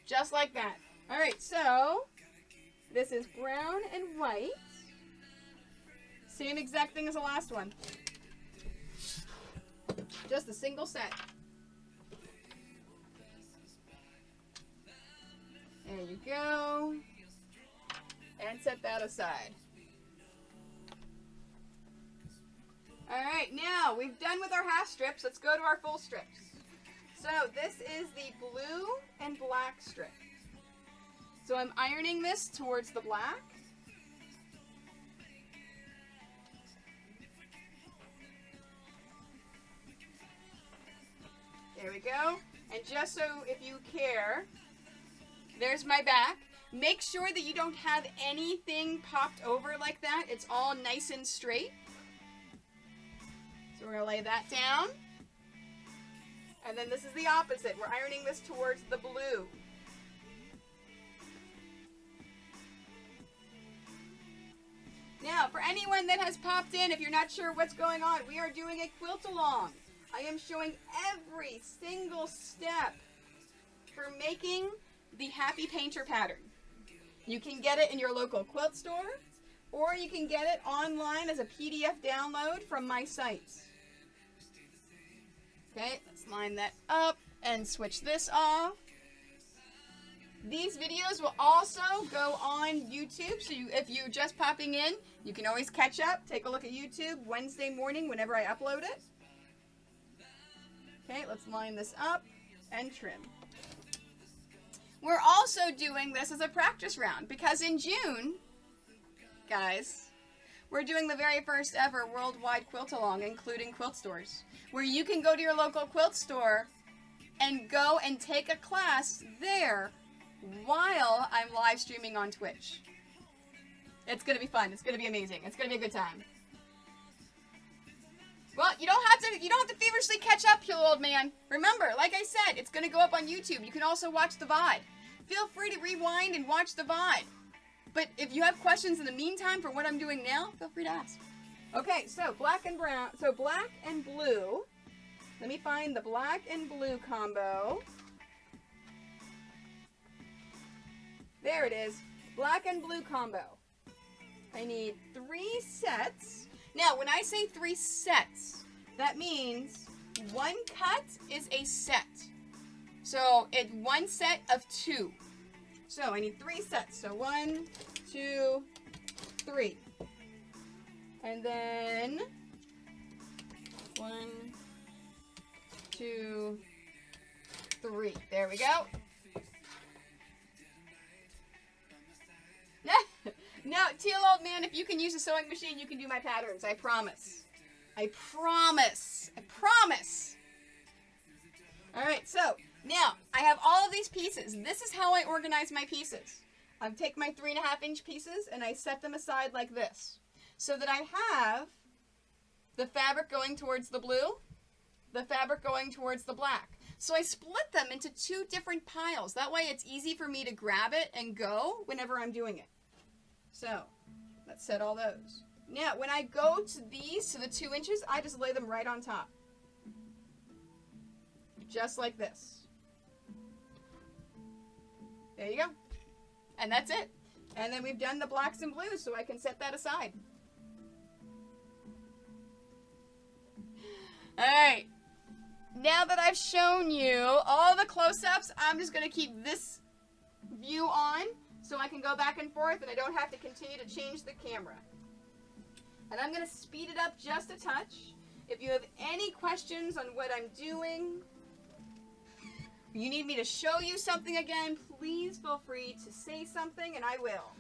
Just like that. Alright, so this is brown and white. Same exact thing as the last one. Just a single set. There you go. And set that aside. Alright, now we've done with our half strips. Let's go to our full strips. So this is the blue and black strip. So I'm ironing this towards the black. There we go. And just so if you care, there's my back. Make sure that you don't have anything popped over like that. It's all nice and straight. So we're going to lay that down. And then this is the opposite. We're ironing this towards the blue. Now, for anyone that has popped in, if you're not sure what's going on, we are doing a quilt along. I am showing every single step for making the Happy Painter pattern. You can get it in your local quilt store, or you can get it online as a PDF download from my sites. Okay, let's line that up and switch this off. These videos will also go on YouTube, so if you're just popping in, you can always catch up. Take a look at YouTube Wednesday morning whenever I upload it. Okay, let's line this up and trim. We're also doing this as a practice round because in June, guys, we're doing the very first ever worldwide quilt along, including quilt stores, where you can go to your local quilt store and go and take a class there while I'm live streaming on Twitch. It's going to be fun. It's going to be amazing. It's going to be a good time. Well, you don't have to feverishly catch up, you old man. Remember, like I said, it's going to go up on YouTube. You can also watch the VOD. Feel free to rewind and watch the VOD. But if you have questions in the meantime for what I'm doing now, feel free to ask. Okay, so black and brown. So black and blue. Let me find the black and blue combo. There it is. Black and blue combo. I need 3 sets. Now, when I say 3 sets, that means 1 cut is a set. So, it's 1 set of 2. So, I need 3 sets. So, 1, 2, 3. And then 1, 2, 3. There we go. Now, teal old man, if you can use a sewing machine, you can do my patterns. I promise. I promise. I promise. All right, so now I have all of these pieces. This is how I organize my pieces. I take my 3.5-inch pieces and I set them aside like this, so that I have the fabric going towards the blue, the fabric going towards the black. So I split them into 2 different piles. That way it's easy for me to grab it and go whenever I'm doing it. So, let's set all those. Now, when I go to these, to the 2 inches, I just lay them right on top. Just like this. There you go. And that's it. And then we've done the blacks and blues, so I can set that aside. Alright. Now that I've shown you all the close-ups, I'm just going to keep this view on, so I can go back and forth and I don't have to continue to change the camera. And I'm going to speed it up just a touch. If you have any questions on what I'm doing, you need me to show you something again, please feel free to say something and I will.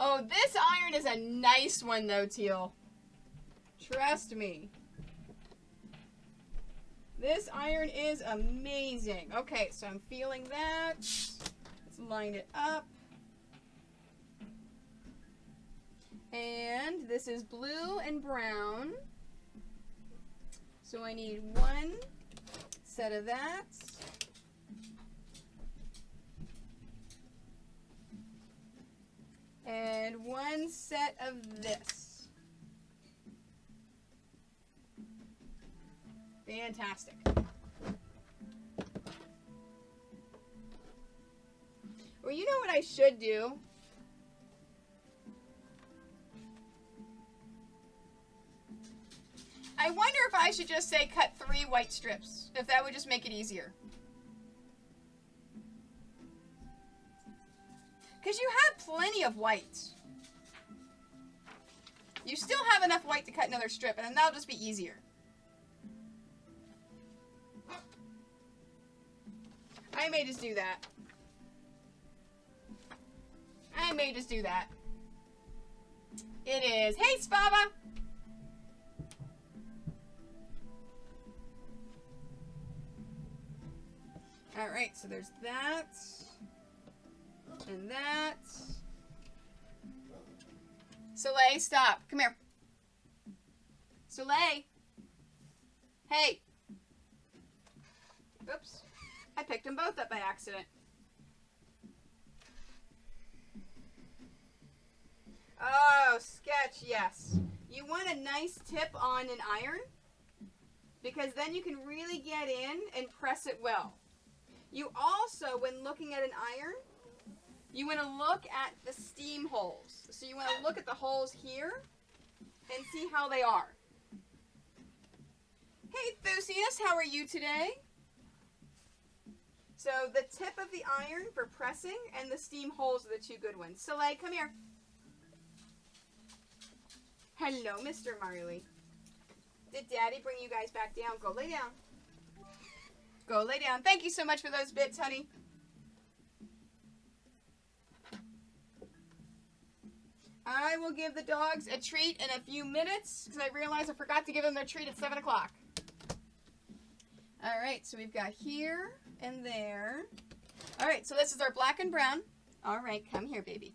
Oh, this iron is a nice one though, Teal. Trust me. This iron is amazing. Okay, so I'm feeling that. Let's line it up. And this is blue and brown. So I need 1 set of that. And 1 set of this. Fantastic. Well, you know what I should do? I wonder if I should just say cut 3 white strips, if that would just make it easier. Because you have plenty of white. You still have enough white to cut another strip, and then that'll just be easier. I may just do that. I may just do that. It is. Hey, Spava! Alright, so there's that. And that. Soleil, stop. Come here. Soleil. Hey. Oops. I picked them both up by accident. Oh, sketch, yes. You want a nice tip on an iron, because then you can really get in and press it well. You also, when looking at an iron, you want to look at the steam holes. So you want to look at the holes here and see how they are. Hey, Thusius, how are you today? So the tip of the iron for pressing and the steam holes are the 2 good ones. Soleil, come here. Hello, Mr. Marley. Did Daddy bring you guys back down? Go lay down. Go lay down. Thank you so much for those bits, honey. I will give the dogs a treat in a few minutes because I realized I forgot to give them their treat at 7 o'clock. All right, so we've got here and there. All right, so this is our black and brown. All right, come here, baby.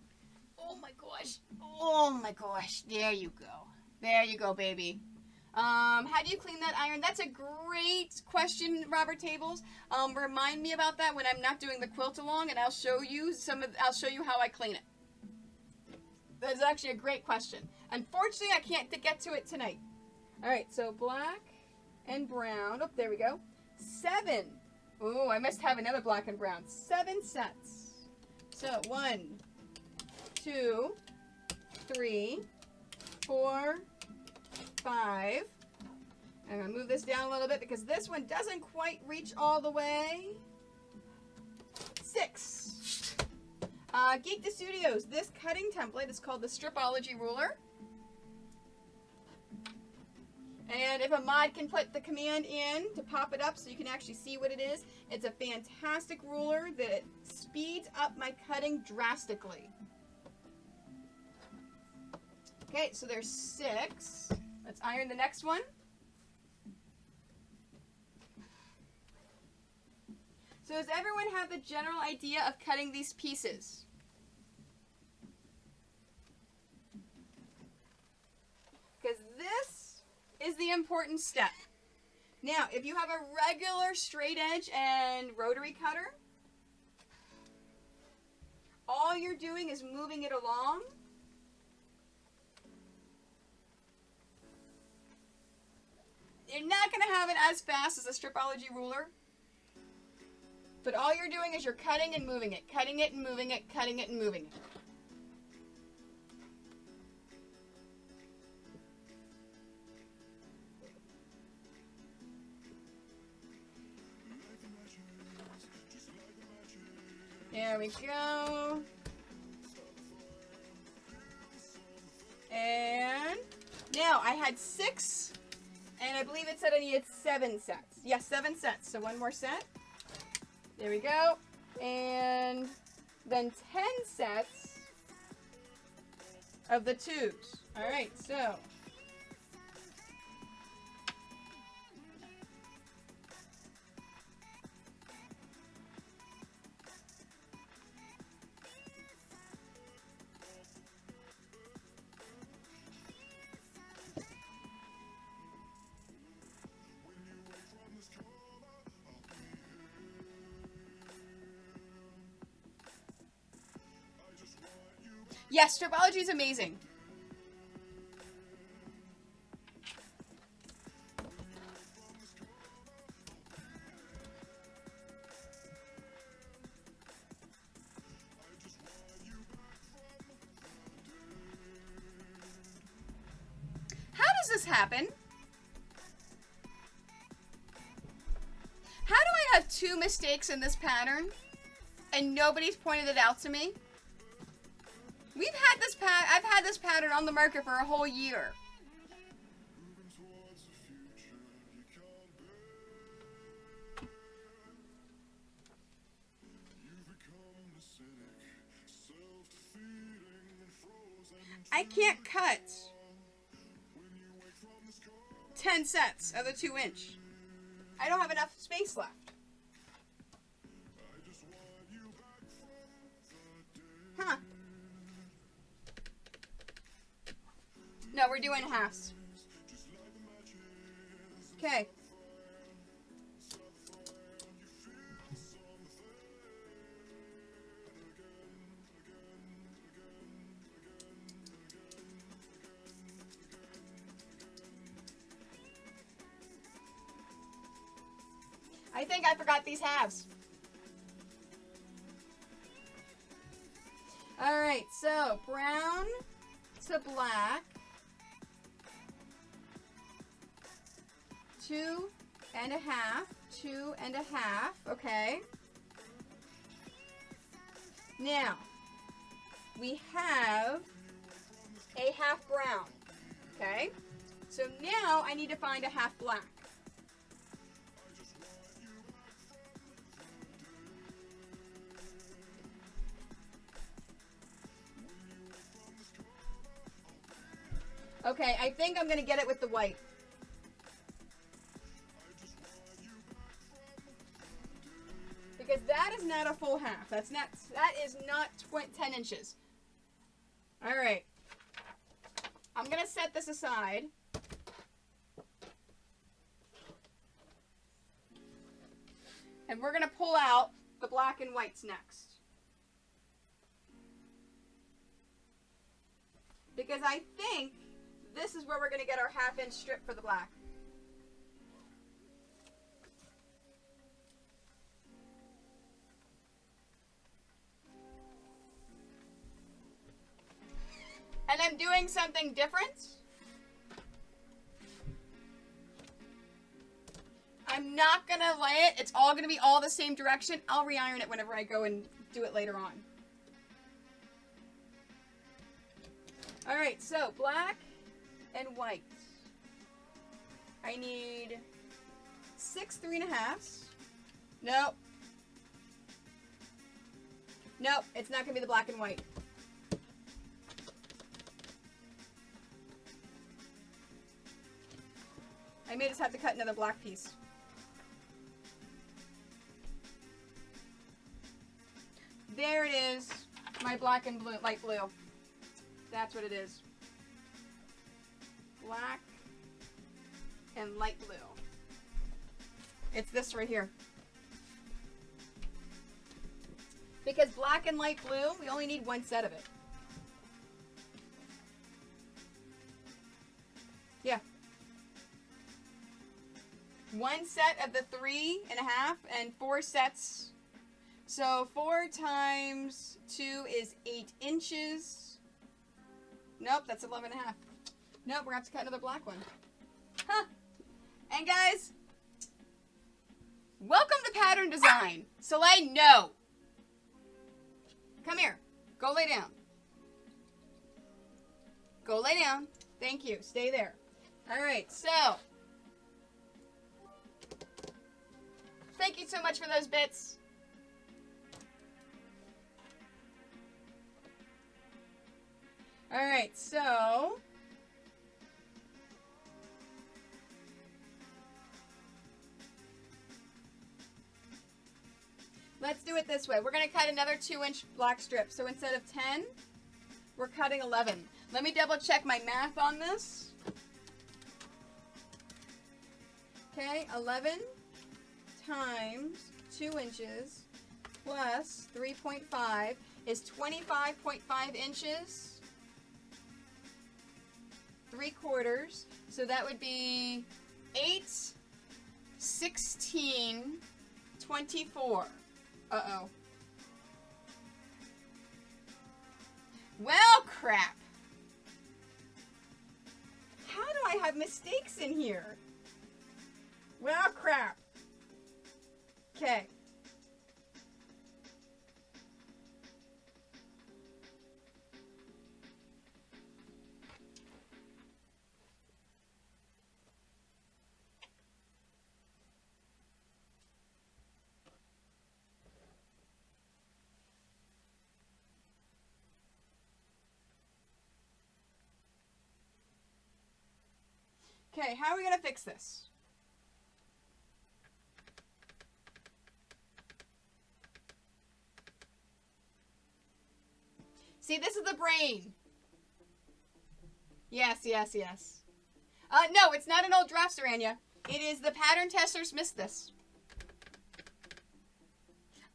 Oh my gosh. Oh my gosh. There you go. There you go, baby. How do you clean that iron? That's a great question, Robert Tables. Remind me about that when I'm not doing the quilt along, and I'll show you I'll show you how I clean it. That is actually a great question. Unfortunately, I can't get to it tonight. All right, so black and brown. Oh, there we go. 7. Oh, I must have another black and brown. 7 sets. So 1, 2, 3, 4, 5. I'm going to move this down a little bit because this one doesn't quite reach all the way. 6. Geek to Studios. This cutting template is called the Stripology Ruler. And if a mod can put the command in to pop it up so you can actually see what it is, it's a fantastic ruler that speeds up my cutting drastically. Okay, so there's 6. Let's iron the next one. So does everyone have the general idea of cutting these pieces? Because this is the important step. Now, if you have a regular straight edge and rotary cutter, all you're doing is moving it along. You're not going to have it as fast as a Stripology ruler, but all you're doing is you're cutting and moving it, cutting it and moving it, cutting it and moving it. There we go. And now I had 6, and I believe it said I needed 7 sets. Yes, 7 sets. So one more set. There we go. And then 10 sets of the 2s. All right, so. Yes, Stripology is amazing. How does this happen? How do I have 2 mistakes in this pattern and nobody's pointed it out to me? We've had this I've had this pattern on the market for a whole year. I can't cut 10 sets of the 2-inch. I don't have enough space left. Huh. No, we're doing halves. Okay. I think I forgot these halves. All right, so brown to black. 2 1/2, 2 1/2, okay. Now, we have a half brown, okay? So now I need to find a half black. Okay, I think I'm gonna get it with the white. Because that is not a full half. That is not 10 inches. All right. I'm going to set this aside. And we're going to pull out the black and whites next. Because I think this is where we're going to get our half-inch strip for the black. And I'm doing something different. I'm not going to lay it. It's all going to be all the same direction. I'll re-iron it whenever I go and do it later on. All right, so black and white. I need 6 3.5s. Nope. Nope, it's not going to be the black and white. I may just have to cut another black piece. There it is, my black and blue, light blue. That's what it is. Black and light blue. It's this right here. Because black and light blue, we only need one set of it. Yeah. One set of the 3.5 and 4 sets. So 4 times 2 is 8 inches. Nope, that's 11.5. Nope, we're gonna have to cut another black one. Huh. And guys, welcome to pattern design. Soleil, no. Come here. Go lay down. Go lay down. Thank you. Stay there. All right, so thank you so much for those bits. All right, so let's do it this way. We're going to cut another 2-inch black strip. So instead of 10, we're cutting 11. Let me double check my math on this. Okay, 11 times 2 inches plus 3.5 is 25.5 inches. 3/4. So that would be 8, 16, 24. Uh-oh. Well, crap. How do I have mistakes in here? Well, crap. Okay. Okay, how are we going to fix this? See, this is the brain. Yes, yes, yes. No, it's not an old draft, Saranya. It is the pattern testers missed this.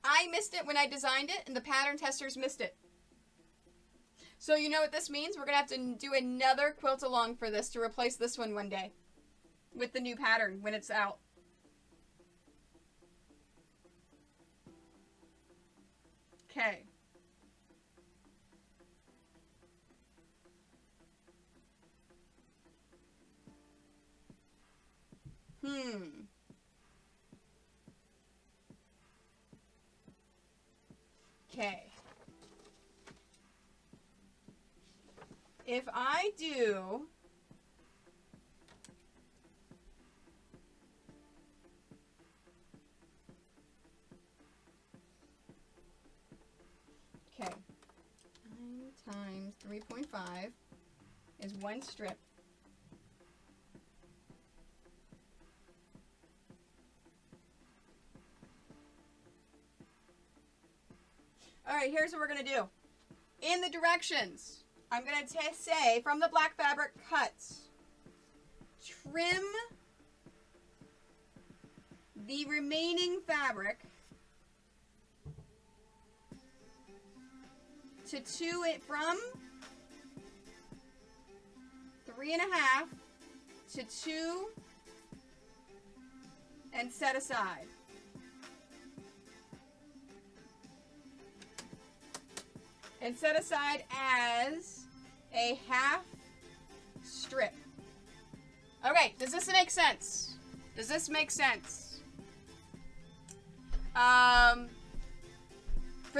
I missed it when I designed it, and the pattern testers missed it. So you know what this means? We're going to have to do another quilt along for this to replace this one day with the new pattern when it's out. Okay. Okay. If I do okay, 9 times 3.5 is 1 strip. here's what we're going to do. In the directions, I'm going to say from the black fabric, cut, trim the remaining fabric to from 3.5 to 2 and set aside. And set aside as a half strip. Okay, does this make sense? Does this make sense? For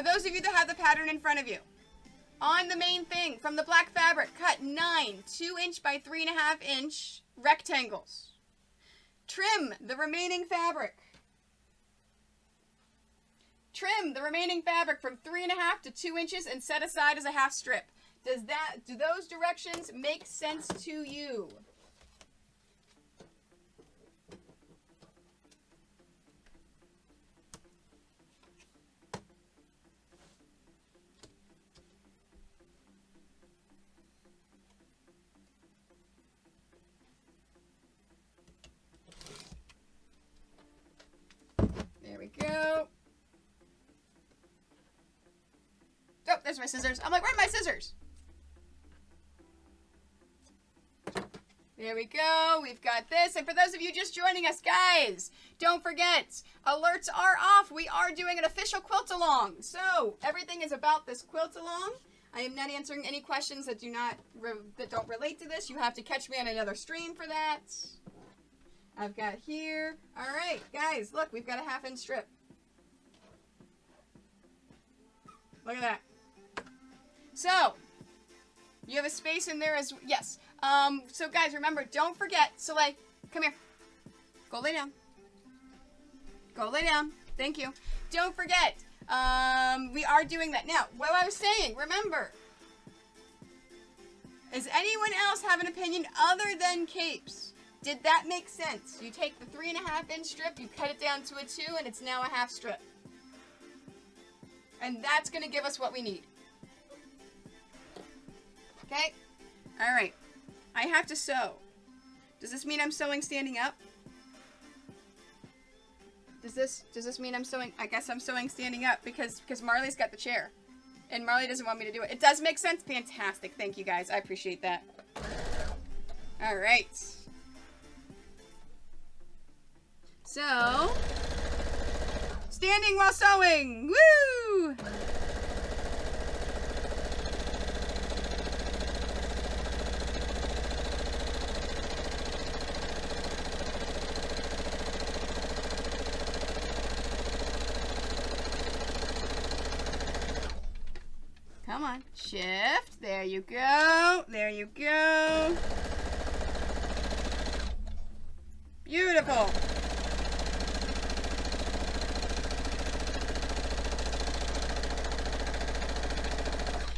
those of you that have the pattern in front of you, on the main thing, from the black fabric, cut 9 2-inch by 3.5-inch rectangles. Trim the remaining fabric. Trim the remaining fabric from 3.5 to 2 inches and set aside as a half strip. Do those directions make sense to you? There we go. Oh, there's my scissors. I'm like, where are my scissors? There we go. We've got this. And for those of you just joining us, guys, don't forget, alerts are off. We are doing an official quilt along. So everything is about this quilt along. I am not answering any questions that don't relate to this. You have to catch me on another stream for that. I've got here. All right, guys, look, we've got a 1/2-inch strip. Look at that. So, you have a space in there as, yes. So guys, remember, don't forget, Soleil, come here. Go lay down. Go lay down. Thank you. Don't forget, we are doing that. Now, what I was saying, remember, does anyone else have an opinion other than capes? Did that make sense? You take the 3.5-inch strip, you cut it down to a 2, and it's now a half strip. And that's going to give us what we need. Okay? All right. I have to sew. Does this mean I'm sewing standing up? Does this mean I'm sewing? I guess I'm sewing standing up because Marley's got the chair. And Marley doesn't want me to do it. It does make sense. Fantastic. Thank you, guys. I appreciate that. All right. So, standing while sewing. Woo! Come on, shift. There you go. There you go. Beautiful.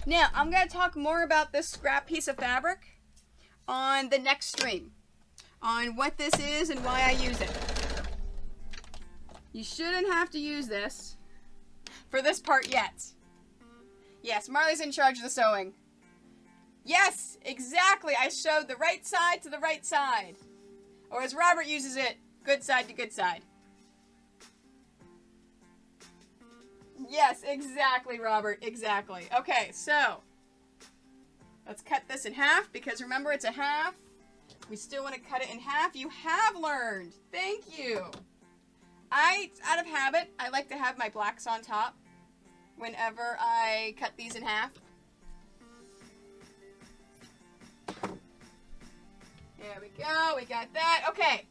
Now, I'm going to talk more about this scrap piece of fabric on the next stream, on what this is and why I use it. You shouldn't have to use this for this part yet. Yes, Marley's in charge of the sewing. Yes, exactly. I showed the right side to the right side. Or as Robert uses it, good side to good side. Yes, exactly, Robert. Exactly. Okay, so let's cut this in half because remember it's a half. We still want to cut it in half. You have learned. Thank you. Out of habit, I like to have my blacks on top whenever I cut these in half. There we go. We got that. Okay.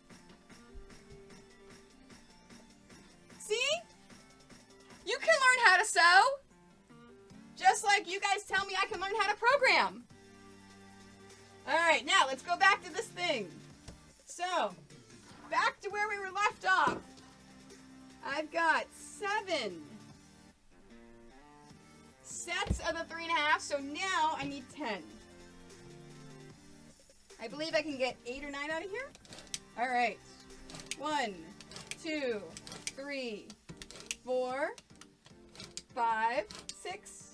See? You can learn how to sew. Just like you guys tell me I can learn how to program. Alright, now let's go back to this thing. So, back to where we were left off. I've got 7 sets of the 3.5, so now I need 10. I believe I can get 8 or 9 out of here. Alright. 1, 2, 3, 4, 5, 6,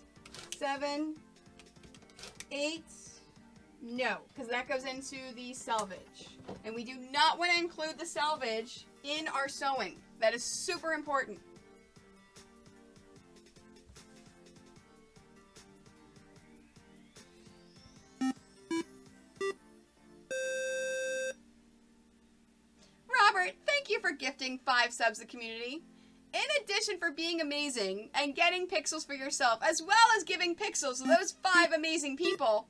7, 8. No, because that goes into the selvage. And we do not want to include the selvage in our sewing. That is super important. Robert, thank you for gifting 5 subs to the community. In addition for being amazing and getting pixels for yourself, as well as giving pixels to those 5 amazing people,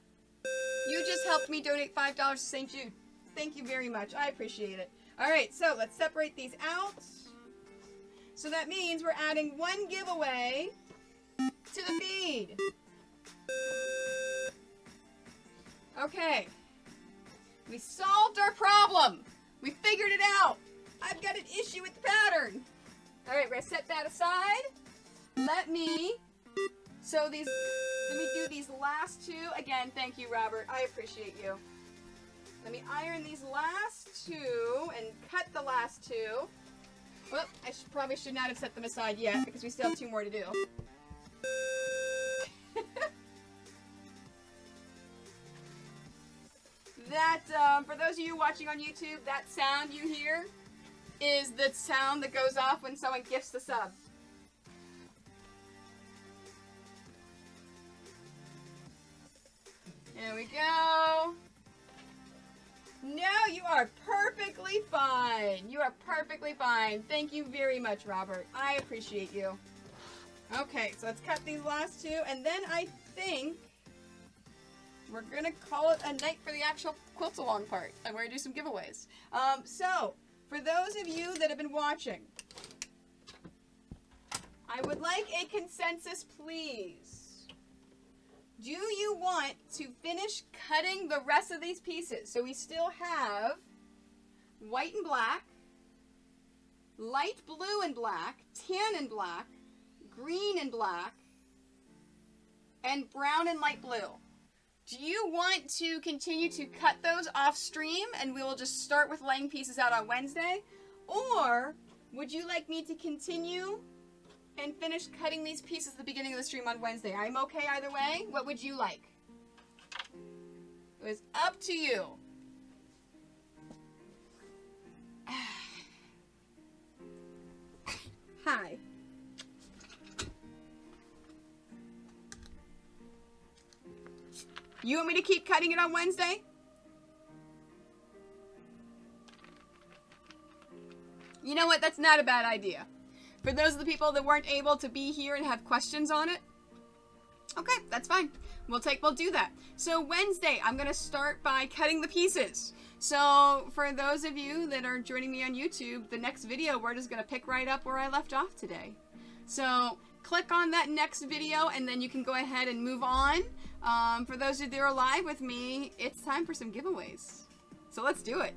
you just helped me donate $5 to St. Jude. Thank you very much. I appreciate it. All right, so let's separate these out. So that means we're adding 1 giveaway to the feed. Okay. We solved our problem. We figured it out. I've got an issue with the pattern. All right, we're gonna set that aside. Let me do these last 2. Again, thank you, Robert. I appreciate you. Let me iron these last 2 and cut the last 2. Well, I probably should not have set them aside yet because we still have 2 more to do. That, for those of you watching on YouTube, that sound you hear is the sound that goes off when someone gifts the sub. There we go. No, you are perfectly fine. You are perfectly fine. Thank you very much, Robert. I appreciate you. Okay, so let's cut these last 2, and then I think we're gonna call it a night for the actual quilt along part, and we're gonna do some giveaways. So for those of you that have been watching, I would like a consensus, please. Do you want to finish cutting the rest of these pieces? So we still have white and black, light blue and black, tan and black, green and black, and brown and light blue. Do you want to continue to cut those off stream and we will just start with laying pieces out on Wednesday? Or would you like me to continue and finish cutting these pieces at the beginning of the stream on Wednesday? I'm okay either way. What would you like? It was up to you. Hi. You want me to keep cutting it on Wednesday? You know what? That's not a bad idea. For those of the people that weren't able to be here and have questions on it, okay, that's fine. We'll do that. So Wednesday, I'm going to start by cutting the pieces. So for those of you that are joining me on YouTube, the next video, we're just going to pick right up where I left off today. So click on that next video and then you can go ahead and move on. For those of you that are live with me, it's time for some giveaways. So let's do it.